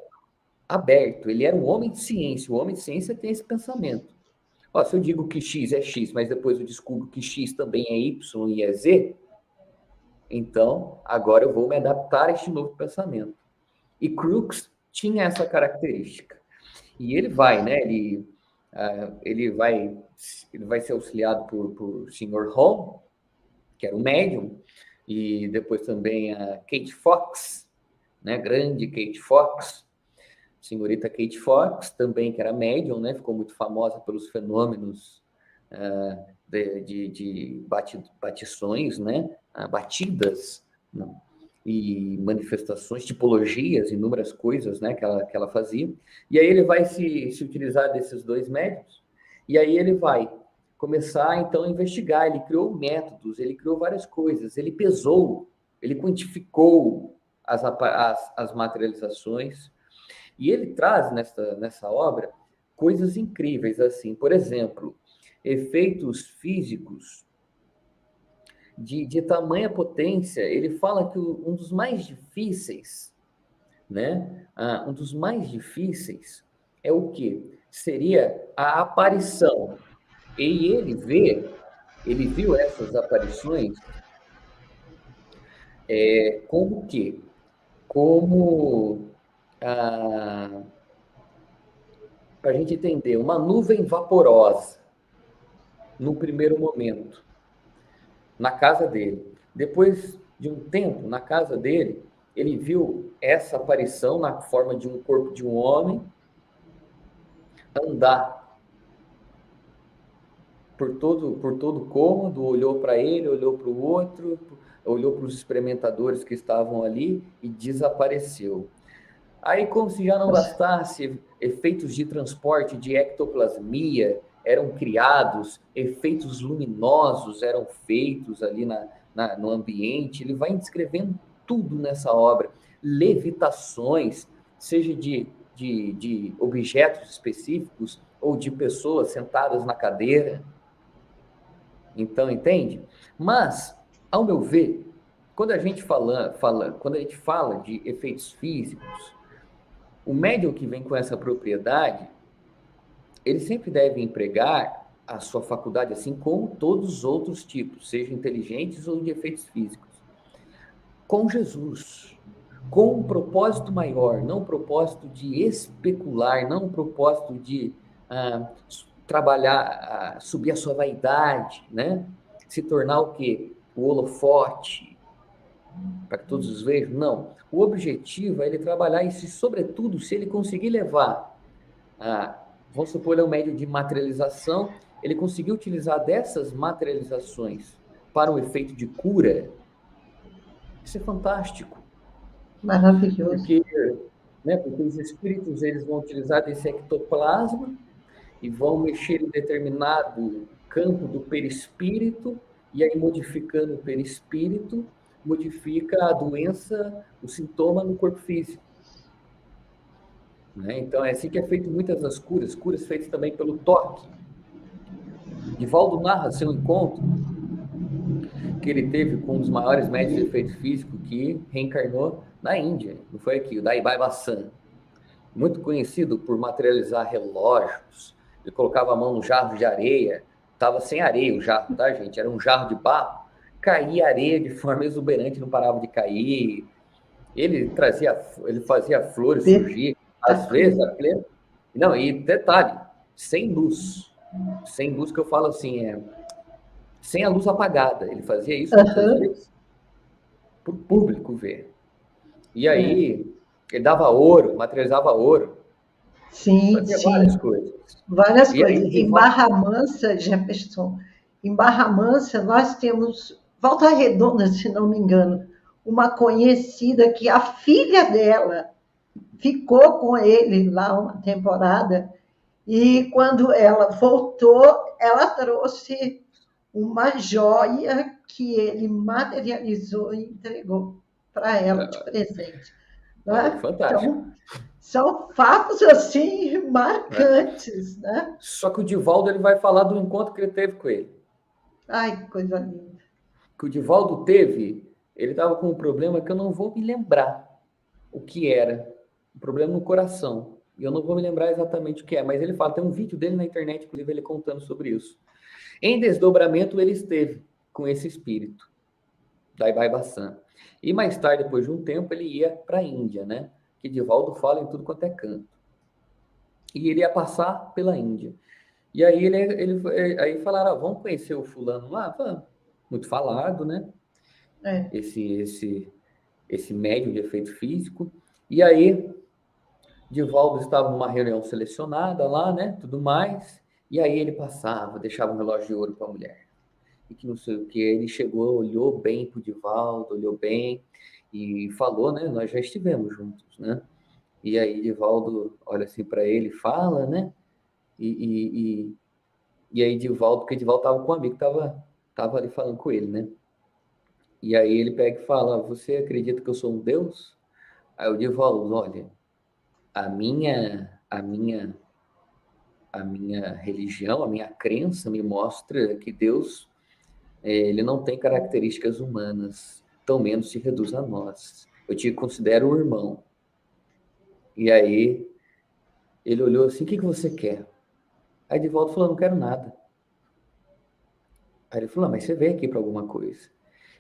aberto, ele era um homem de ciência. O homem de ciência tem esse pensamento. Se eu digo que X é X, mas depois eu descubro que X também é Y e é Z, então agora eu vou me adaptar a este novo pensamento. E Crookes tinha essa característica. E ele vai, né? Ele vai ser auxiliado por Sr. Home, que era um médium, e depois também a Kate Fox, né? Grande Kate Fox, senhorita Kate Fox, também que era médium, né? Ficou muito famosa pelos fenômenos de batições, né? Batidas, né? E manifestações, tipologias, inúmeras coisas, né, que ela fazia. E aí ele vai se utilizar desses dois métodos, e aí ele vai começar, então, a investigar. Ele criou métodos, ele criou várias coisas, ele pesou, ele quantificou as materializações, e ele traz nessa obra coisas incríveis, assim, por exemplo, efeitos físicos de tamanha potência. Ele fala que um dos mais difíceis, né? Um dos mais difíceis é o quê? Seria a aparição. E ele viu essas aparições como o quê? Como, para a gente entender, uma nuvem vaporosa, no primeiro momento, na casa dele. Depois de um tempo, na casa dele, ele viu essa aparição na forma de um corpo de um homem andar por todo o cômodo, olhou para ele, olhou para o outro, olhou para os experimentadores que estavam ali e desapareceu. Aí, como se já não bastasse, efeitos de transporte, de ectoplasmia, eram criados, efeitos luminosos eram feitos ali no ambiente. Ele vai descrevendo tudo nessa obra. Levitações, seja de objetos específicos ou de pessoas sentadas na cadeira. Então, entende? Mas, ao meu ver, quando a gente fala de efeitos físicos, o médium que vem com essa propriedade, ele sempre deve empregar a sua faculdade, assim como todos os outros tipos, sejam inteligentes ou de efeitos físicos, com Jesus, com um propósito maior, não um propósito de especular, não um propósito de trabalhar, subir a sua vaidade, né? Se tornar o quê? O holofote, para que todos os vejam. Não. O objetivo é ele trabalhar e, sobretudo, se ele conseguir levar, vamos supor, ele é um médio de materialização, ele conseguir utilizar dessas materializações para um efeito de cura, isso é fantástico. Maravilhoso. Porque os espíritos eles vão utilizar desse ectoplasma e vão mexer em determinado campo do perispírito, e aí modificando o perispírito, modifica a doença, o sintoma no corpo físico. Né? Então, é assim que é feito muitas das curas feitas também pelo toque. Divaldo narra seu encontro que ele teve com um dos maiores médicos de efeito físico que reencarnou na Índia, não foi aqui, o Daibai Bhasan, muito conhecido por materializar relógios. Ele colocava a mão no jarro de areia, estava sem areia o jarro, tá, gente? Era um jarro de barro, caía areia de forma exuberante, não parava de cair. Ele fazia flores surgir, às vezes a plena. Não, e detalhe, sem luz que eu falo assim, sem a luz apagada. Ele fazia isso muitas vezes para o público ver. E aí ele dava ouro, materializava ouro. Sim, fazia sim. várias coisas. Várias E coisas. aí, Em Barra Mansa, Jefferson, em Barra Mansa, nós temos, Volta Redonda, se não me engano, uma conhecida que a filha dela ficou com ele lá uma temporada, e quando ela voltou, ela trouxe uma joia que ele materializou e entregou para ela de presente. Né? Fantástico. Então, são fatos assim marcantes, né? Só que o Divaldo ele vai falar do encontro que ele teve com ele. Ai, que coisa linda. Que o Divaldo teve, ele estava com um problema que eu não vou me lembrar o que era. Um problema no coração. E eu não vou me lembrar exatamente o que é, mas ele fala, tem um vídeo dele na internet, inclusive ele contando sobre isso. Em desdobramento, ele esteve com esse espírito, Daibai Bhasan. E mais tarde, depois de um tempo, ele ia para a Índia, né? Que Divaldo fala em tudo quanto é canto. E ele ia passar pela Índia. E aí aí falaram, vamos conhecer o fulano lá? Vamos. Muito falado, né? Esse médium de efeito físico. E aí, Divaldo estava numa reunião selecionada lá, né? Tudo mais. E aí ele passava, deixava um relógio de ouro para a mulher. E que não sei o que. Ele chegou, olhou bem para o Divaldo, olhou bem e falou, né? Nós já estivemos juntos, né? E aí Divaldo olha assim para ele, fala, né? E aí Divaldo, porque Divaldo estava com um amigo que estava ali falando com ele, né? E aí ele pega e fala, você acredita que eu sou um Deus? Aí o Divaldo, olha, a minha religião, a minha crença me mostra que Deus, ele não tem características humanas, tão menos se reduz a nós. Eu te considero um irmão. E aí ele olhou assim, o que você quer? Aí Divaldo falou, não quero nada. Aí ele falou, mas você veio aqui para alguma coisa.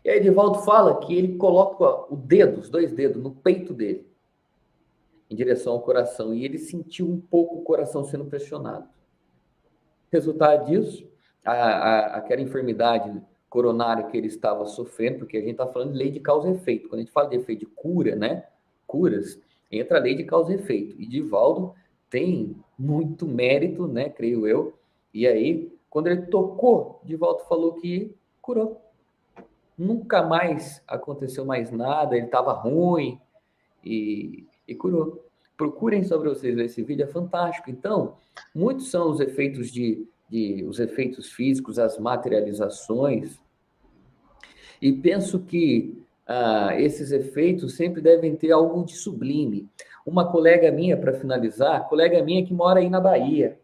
E aí Divaldo fala que ele coloca os dois dedos, no peito dele, em direção ao coração, e ele sentiu um pouco o coração sendo pressionado. Resultado disso, aquela enfermidade coronária que ele estava sofrendo, porque a gente está falando de lei de causa e efeito. Quando a gente fala de efeito de cura, né? Curas, entra a lei de causa e efeito. E Divaldo tem muito mérito, né? Creio eu. E aí, quando ele tocou, Divaldo falou que curou. Nunca mais aconteceu mais nada, ele estava ruim e curou. Procurem sobre vocês esse vídeo, é fantástico. Então, muitos são os efeitos de os efeitos físicos, as materializações, e penso que esses efeitos sempre devem ter algo de sublime. Uma colega minha, para finalizar, colega minha que mora aí na Bahia,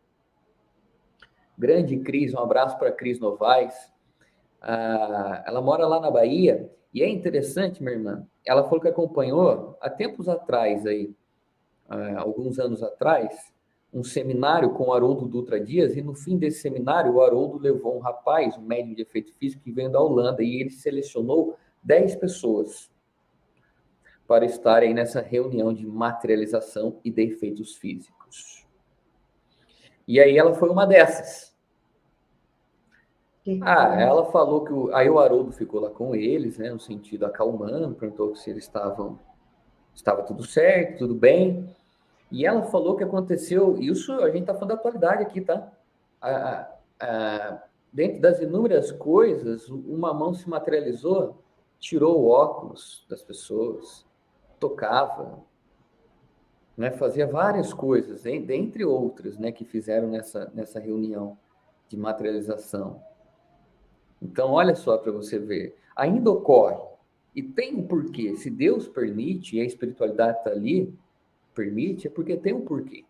grande Cris, um abraço para a Cris Novaes, ela mora lá na Bahia, e é interessante, minha irmã, ela falou que acompanhou, há tempos atrás, aí, alguns anos atrás, um seminário com o Haroldo Dutra Dias, e no fim desse seminário, o Haroldo levou um rapaz, um médium de efeito físico, que veio da Holanda, e ele selecionou 10 pessoas para estarem nessa reunião de materialização e de efeitos físicos. E aí ela foi uma dessas. Ela falou que aí o Haroldo ficou lá com eles, né, no sentido acalmando, perguntou se eles estava tudo certo, tudo bem. E ela falou que aconteceu, isso a gente está falando da atualidade aqui, tá? Dentro das inúmeras coisas, uma mão se materializou, tirou o óculos das pessoas, tocava, né? Fazia várias coisas, dentre outras, né, que fizeram nessa reunião de materialização. Então, olha só para você ver, ainda ocorre, e tem um porquê. Se Deus permite, e a espiritualidade está ali, permite, é porque tem um porquê.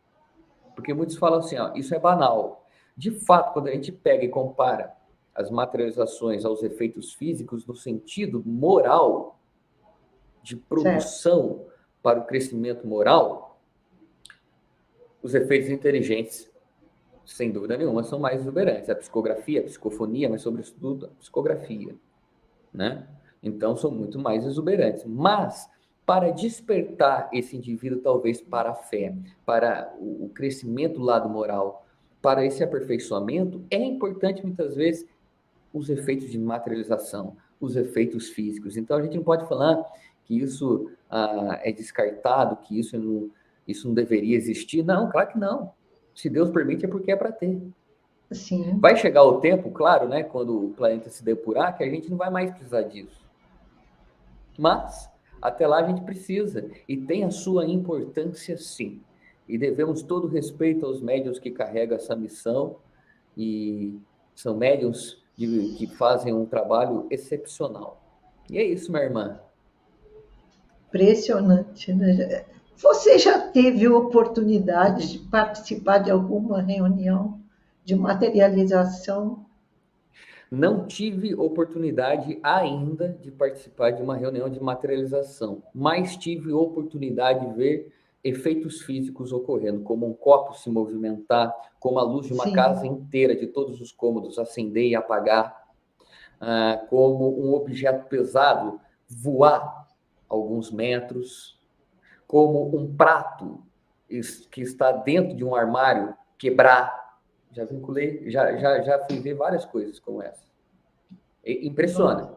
Porque muitos falam assim, isso é banal. De fato, quando a gente pega e compara as materializações aos efeitos físicos no sentido moral, de produção para o crescimento moral, os efeitos inteligentes, sem dúvida nenhuma, são mais exuberantes. A psicografia, a psicofonia, mas sobretudo a psicografia, né? Então, são muito mais exuberantes. Mas, para despertar esse indivíduo, talvez, para a fé, para o crescimento do lado moral, para esse aperfeiçoamento, é importante, muitas vezes, os efeitos de materialização, os efeitos físicos. Então, a gente não pode falar que isso é descartado, que isso não deveria existir. Não, claro que não. Se Deus permite, é porque é para ter. Sim. Vai chegar o tempo, claro, né, quando o planeta se depurar, que a gente não vai mais precisar disso. Mas, até lá a gente precisa, e tem a sua importância sim. E devemos todo respeito aos médiuns que carregam essa missão, e são médiuns que fazem um trabalho excepcional. E é isso, minha irmã. Impressionante, né? Você já teve oportunidade de participar de alguma reunião de materialização? Não tive oportunidade ainda de participar de uma reunião de materialização, mas tive oportunidade de ver efeitos físicos ocorrendo, como um copo se movimentar, como a luz de uma casa inteira, de todos os cômodos, acender e apagar, como um objeto pesado voar alguns metros, como um prato que está dentro de um armário quebrar. Já vinculei, já fui ver várias coisas como essa. Impressiona.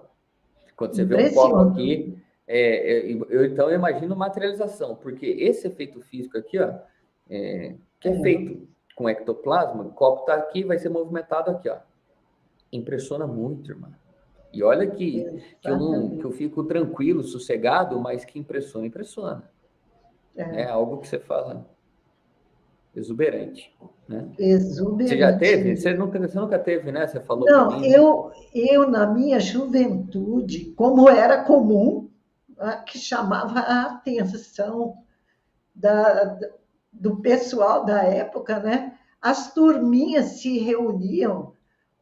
Quando você vê um copo aqui, então eu imagino materialização, porque esse efeito físico aqui, que é feito com ectoplasma, o copo está aqui, vai ser movimentado aqui, impressiona muito, irmã. E olha que eu fico tranquilo, sossegado, mas que impressiona. É algo que você fala exuberante, né? Exuberante. Você já teve? Você nunca teve, né? Você falou para mim. Não, eu, na minha juventude, como era comum, que chamava a atenção do pessoal da época, né? As turminhas se reuniam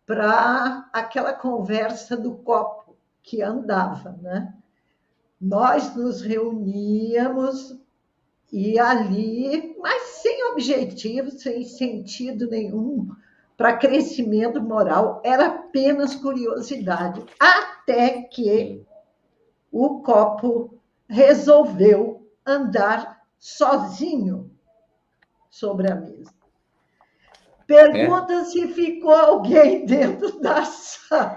para aquela conversa do copo que andava, né? Nós nos reuníamos e ali, mas sem objetivo, sem sentido nenhum, para crescimento moral, era apenas curiosidade, até que o copo resolveu andar sozinho sobre a mesa. Pergunta se ficou alguém dentro da sala.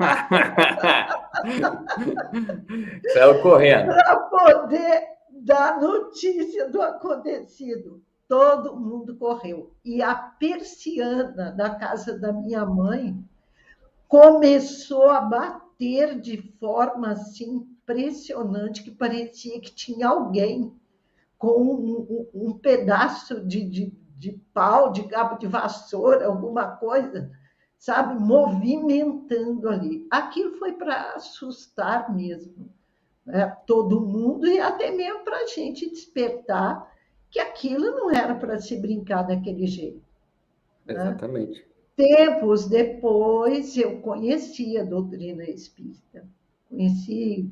Saiu correndo. Para poder dar notícia do acontecido. Todo mundo correu. E a persiana da casa da minha mãe começou a bater de forma assim impressionante, que parecia que tinha alguém com um pedaço de pau, de cabo de vassoura, alguma coisa, sabe, movimentando ali. Aquilo foi para assustar mesmo, né, todo mundo e até mesmo para a gente despertar que aquilo não era para se brincar daquele jeito. Né? Exatamente. Tempos depois, eu conheci a doutrina espírita. Conheci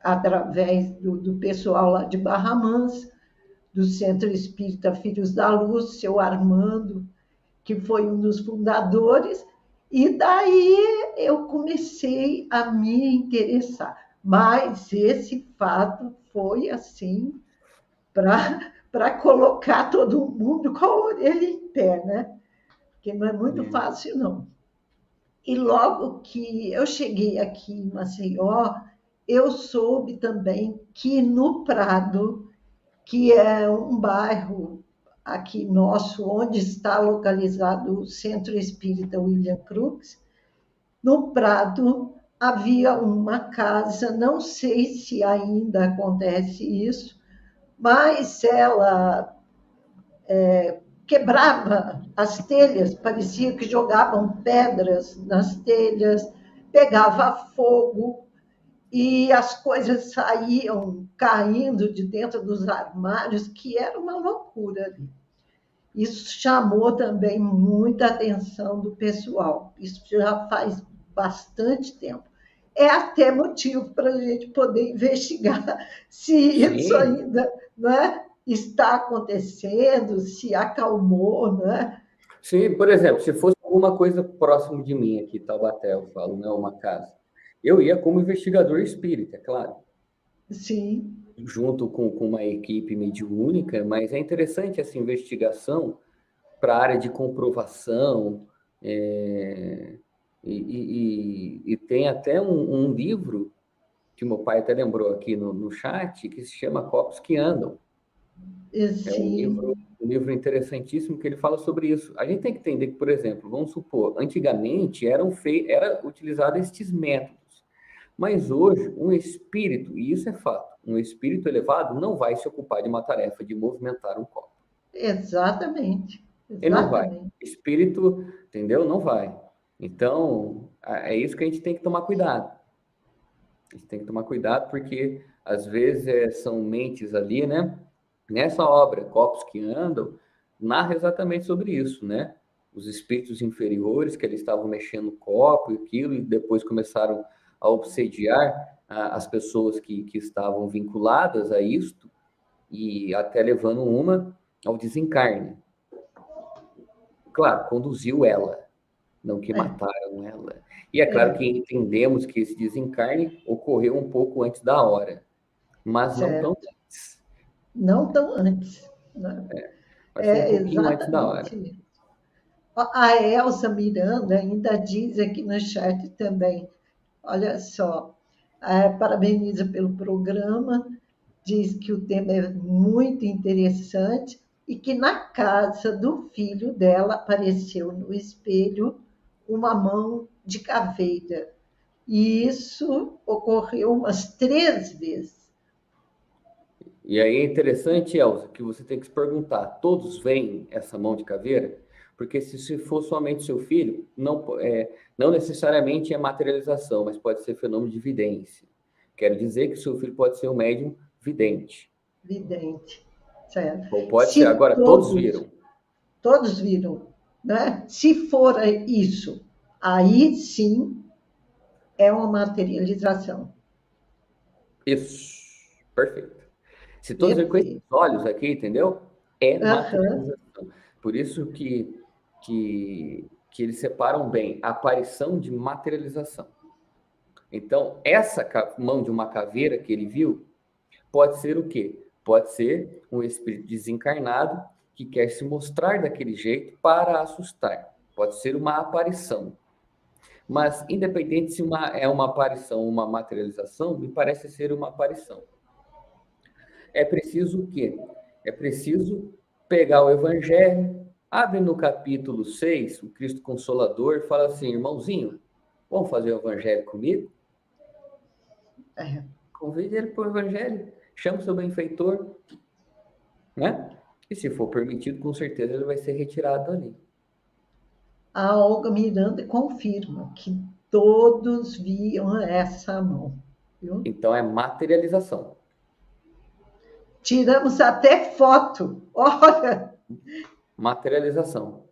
através do pessoal lá de Barra Mansa, do Centro Espírita Filhos da Luz, seu Armando, que foi um dos fundadores, e daí eu comecei a me interessar. Mas esse fato foi assim para colocar todo mundo com a orelha em pé, né? Porque não é muito fácil, não. E logo que eu cheguei aqui em Maceió, eu soube também que no Prado, que é um bairro aqui nosso, onde está localizado o Centro Espírita William Crookes, no Prado havia uma casa, não sei se ainda acontece isso, mas ela quebrava as telhas, parecia que jogavam pedras nas telhas, pegava fogo e as coisas saíam caindo de dentro dos armários, que era uma loucura ali. Isso chamou também muita atenção do pessoal. Isso já faz bastante tempo. É até motivo para a gente poder investigar se isso ainda, né, está acontecendo, se acalmou, né? Sim, por exemplo, se fosse alguma coisa próximo de mim aqui, Taubaté, eu falo, né, uma casa, eu ia como investigador espírita, é claro. Sim. Junto com uma equipe mediúnica, mas é interessante essa investigação para a área de comprovação, e tem até um livro que meu pai até lembrou aqui no chat, que se chama Corpos que Andam. É um livro interessantíssimo que ele fala sobre isso. A gente tem que entender que, por exemplo, vamos supor, antigamente era utilizado estes métodos, mas hoje um espírito, e isso é fato, um espírito elevado não vai se ocupar de uma tarefa de movimentar um copo. Exatamente. Ele não vai. Espírito, entendeu? Não vai. Então, é isso que a gente tem que tomar cuidado. A gente tem que tomar cuidado porque, às vezes, são mentes ali, né? Nessa obra, Corpos que Andam, narra exatamente sobre isso, né? Os espíritos inferiores, que eles estavam mexendo no copo e aquilo, e depois começaram a obsediar as pessoas que estavam vinculadas a isto, e até levando uma ao desencarne. Claro, conduziu ela, não que mataram ela. E é claro que entendemos que esse desencarne ocorreu um pouco antes da hora, mas não tão antes. Não tão antes. Né? Vai ser um pouquinho antes da hora. A Elza Miranda ainda diz aqui no chat também, olha só, parabeniza pelo programa, diz que o tema é muito interessante e que na casa do filho dela apareceu no espelho uma mão de caveira. E isso ocorreu umas 3 vezes. E aí é interessante, Elza, que você tem que se perguntar, todos veem essa mão de caveira? Porque se for somente seu filho, não necessariamente é materialização, mas pode ser fenômeno de vidência. Quero dizer que seu filho pode ser um médium vidente. Vidente, certo. Ou pode ser, agora todos viram. Todos viram, né? Se for isso, aí sim é uma materialização. Isso, perfeito. Se todos verem com esses olhos aqui, entendeu? É materialização. Por isso que eles separam bem a aparição de materialização. Então, essa mão de uma caveira que ele viu, pode ser o quê? Pode ser um espírito desencarnado que quer se mostrar daquele jeito para assustar. Pode ser uma aparição. Mas, independente se é uma aparição ou uma materialização, me parece ser uma aparição. É preciso o quê? É preciso pegar o Evangelho, abre no capítulo 6, o Cristo Consolador, e fala assim, irmãozinho, vamos fazer o Evangelho comigo? Convide ele para o Evangelho, chama o seu benfeitor, né? E se for permitido, com certeza ele vai ser retirado ali. A Olga Miranda confirma que todos viam essa mão. Viu? Então é materialização. Tiramos até foto. Olha! Materialização.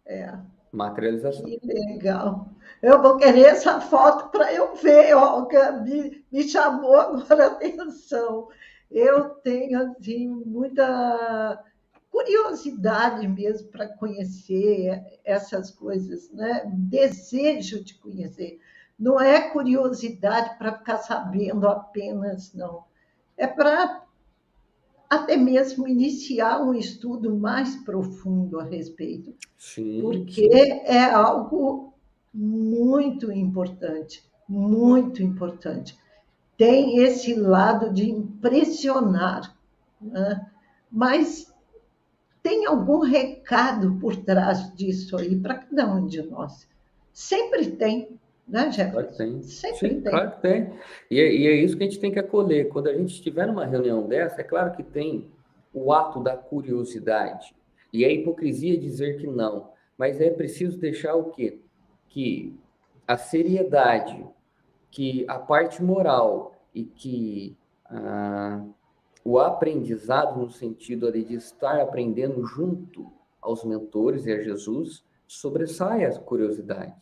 É. Materialização. Que legal. Eu vou querer essa foto para eu ver, Olga. Me chamou agora a atenção. Eu tenho assim, muita curiosidade mesmo para conhecer essas coisas, né? Desejo de conhecer. Não é curiosidade para ficar sabendo apenas, não. É para até mesmo iniciar um estudo mais profundo a respeito, Sim, porque sim. é algo muito importante, muito importante. Tem esse lado de impressionar, né? Mas tem algum recado por trás disso aí para cada um de nós? Sempre tem, né, Claro que Jefferson? tem. Sempre Sim, tem. claro que tem. E é isso que a gente tem que acolher. Quando a gente estiver numa reunião dessa, é claro que tem o ato da curiosidade. E é hipocrisia dizer que não. Mas é preciso deixar o quê? Que a seriedade, que a parte moral e que o aprendizado no sentido ali de estar aprendendo junto aos mentores e a Jesus sobressai a curiosidade,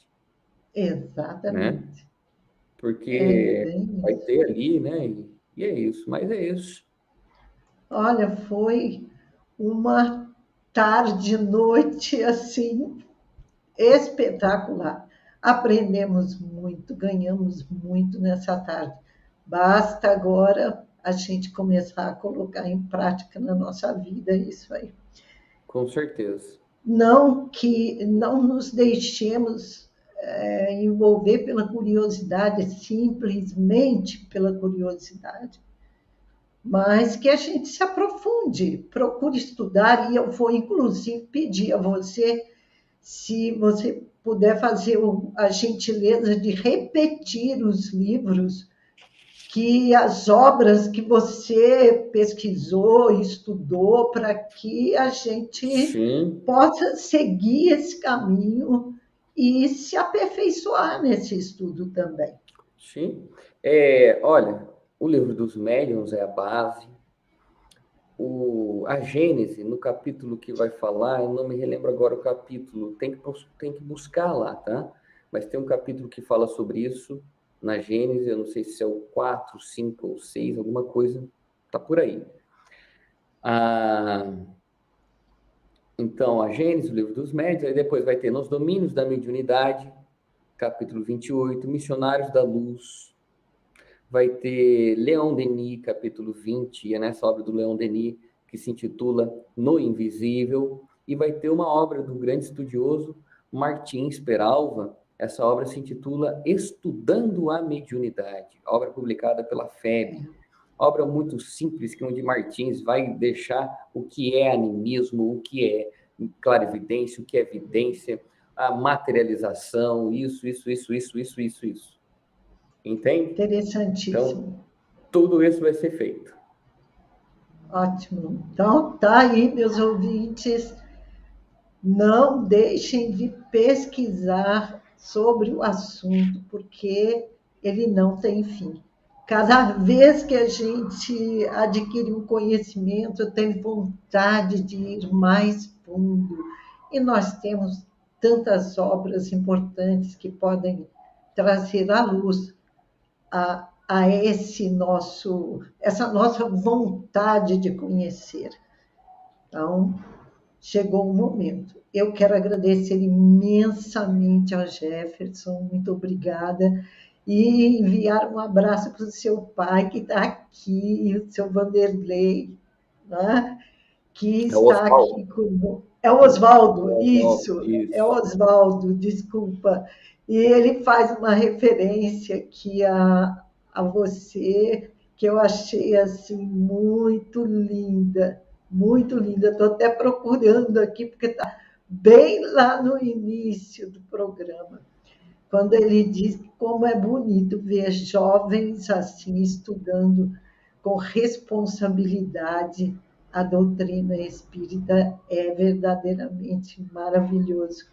né? Exatamente. É Porque bem vai isso. ter ali, né? E é isso, mas é isso. Olha, foi uma tarde, noite assim espetacular. Aprendemos muito, ganhamos muito nessa tarde. Basta agora a gente começar a colocar em prática na nossa vida isso aí. Com certeza. Não que não nos deixemos envolver pela curiosidade, simplesmente pela curiosidade, mas que a gente se aprofunde, procure estudar, e eu vou, inclusive, pedir a você, se você puder fazer a gentileza de repetir os livros, que as obras que você pesquisou, estudou, para que a gente Sim, possa seguir esse caminho e se aperfeiçoar nesse estudo também. sim. Olha, o livro dos médiuns é a base. A Gênese, no capítulo que vai falar, eu não me relembro agora o capítulo, tem que buscar lá, tá? Mas tem um capítulo que fala sobre isso na Gênese, eu não sei se é o 4, 5 ou 6, alguma coisa, tá por aí. Então, a Gênese, o livro dos médiuns, aí depois vai ter Nos Domínios da Mediunidade, capítulo 28, Missionários da Luz, vai ter Leon Denis, capítulo 20, e é nessa obra do Leon Denis que se intitula No Invisível, e vai ter uma obra do grande estudioso Martins Peralva, essa obra se intitula Estudando a Mediunidade, obra publicada pela FEB, obra muito simples, que onde Martins vai deixar o que é animismo, o que é clarividência, o que é evidência, a materialização, isso. Entende? Então, Interessantíssimo. tudo isso vai ser feito. Ótimo. Então, tá aí, meus ouvintes. Não deixem de pesquisar sobre o assunto, porque ele não tem fim. Cada vez que a gente adquire um conhecimento, tem vontade de ir mais fundo. E nós temos tantas obras importantes que podem trazer à luz a essa nossa vontade de conhecer. Então, chegou o momento. Eu quero agradecer imensamente ao Jefferson, muito obrigada, e enviar um abraço para o seu pai, que está aqui, o seu Vanderlei, né? Que É o está Oswaldo. aqui conosco. É o Oswaldo, isso, é o Isso. Oswaldo, desculpa. E ele faz uma referência aqui a você, que eu achei assim muito linda, muito linda. Estou até procurando aqui, porque está bem lá no início do programa, quando ele diz como é bonito ver jovens assim estudando com responsabilidade a doutrina espírita. É verdadeiramente maravilhoso.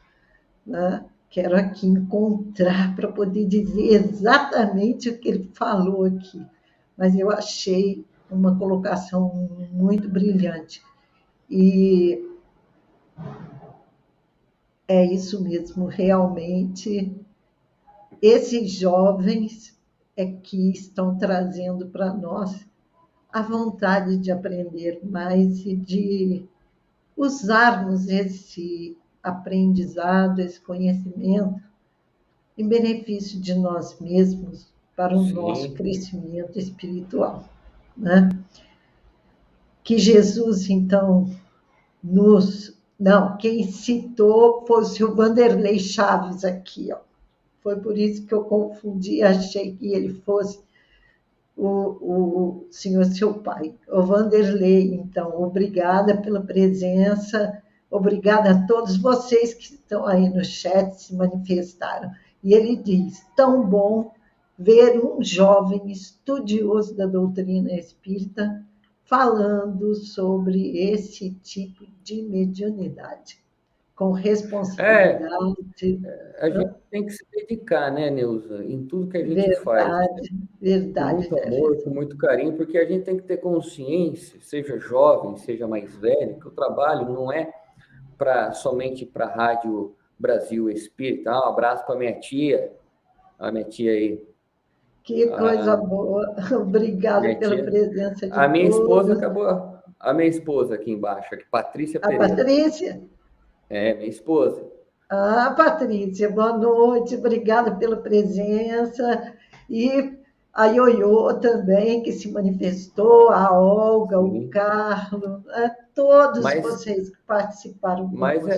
né? Quero aqui encontrar para poder dizer exatamente o que ele falou aqui, mas eu achei uma colocação muito brilhante. E é isso mesmo, realmente, esses jovens é que estão trazendo para nós a vontade de aprender mais e de usarmos esse aprendizado, esse conhecimento em benefício de nós mesmos para o nosso Sim. crescimento espiritual, né? Que Jesus, então, nos... Não, quem citou foi o seu Vanderlei Chaves aqui, ó. Foi por isso que eu confundi, achei que ele fosse o senhor seu pai. O Vanderlei, então, obrigada pela presença, obrigada a todos vocês que estão aí no chat, se manifestaram. E ele diz, tão bom ver um jovem estudioso da doutrina espírita falando sobre esse tipo de mediunidade, com responsabilidade. A gente tem que se dedicar, né, Neuza, em tudo que a gente faz, Verdade, com verdade, muito amor, com muito carinho, porque a gente tem que ter consciência, seja jovem, seja mais velho, que o trabalho não é somente para a Rádio Brasil Espírita. Um abraço para a minha tia aí. Que coisa boa. Obrigada pela Tia. presença de A minha esposa todos. acabou, a minha esposa aqui embaixo, aqui, Patrícia A Pereira. Patrícia? É, minha esposa. Ah, Patrícia, boa noite. Obrigada pela presença. E a Ioiô também, que se manifestou, a Olga, Sim. o Carlos, todos Mas vocês que participaram conosco.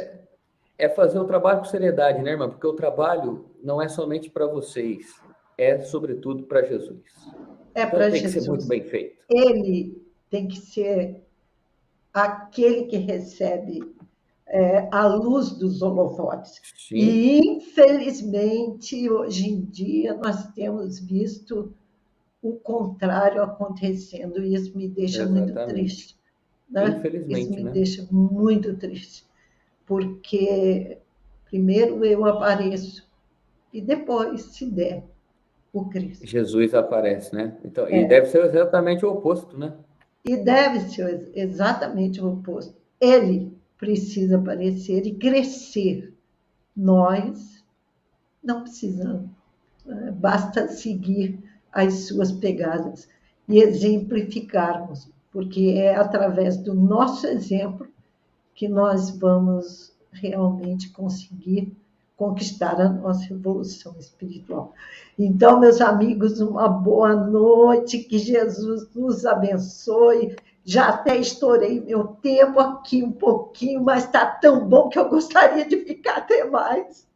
é fazer o trabalho com seriedade, né, irmã? Porque o trabalho não é somente para vocês, é sobretudo para Jesus. É Então para tem que ser muito Jesus. bem feito. Ele tem que ser aquele que recebe a luz dos holofotes. Sim. E, infelizmente, hoje em dia, nós temos visto o contrário acontecendo, e isso me deixa muito triste. Né? Infelizmente, Isso me né? deixa muito triste, porque primeiro eu apareço e depois, se der, o Cristo. Jesus aparece, né? Então, e deve ser exatamente o oposto, né? E deve ser exatamente o oposto. Ele precisa aparecer e crescer. Nós não precisamos. Basta seguir as suas pegadas e exemplificarmos, porque é através do nosso exemplo que nós vamos realmente conseguir conquistar a nossa evolução espiritual. Então, meus amigos, uma boa noite, que Jesus nos abençoe. Já até estourei meu tempo aqui um pouquinho, mas está tão bom que eu gostaria de ficar até mais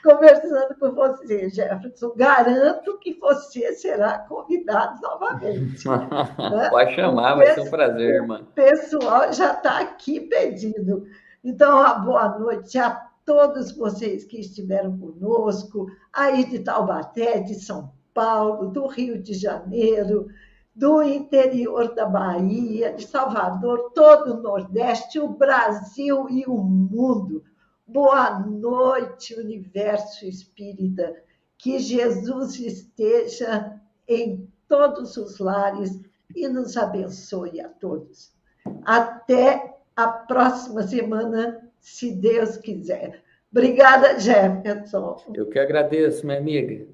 conversando com você, Jefferson. Garanto que você será convidado novamente. Né? Pode chamar, vai ser um prazer, irmã. O pessoal já está aqui pedindo. Então, uma boa noite a todos vocês que estiveram conosco, aí de Taubaté, de São Paulo, do Rio de Janeiro, do interior da Bahia, de Salvador, todo o Nordeste, o Brasil e o mundo. Boa noite, universo espírita. Que Jesus esteja em todos os lares e nos abençoe a todos. Até a próxima semana, se Deus quiser. Obrigada, Jefferson. Eu que agradeço, minha amiga.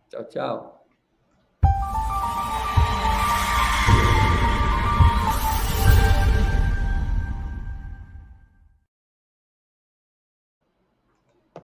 Tchau, tchau.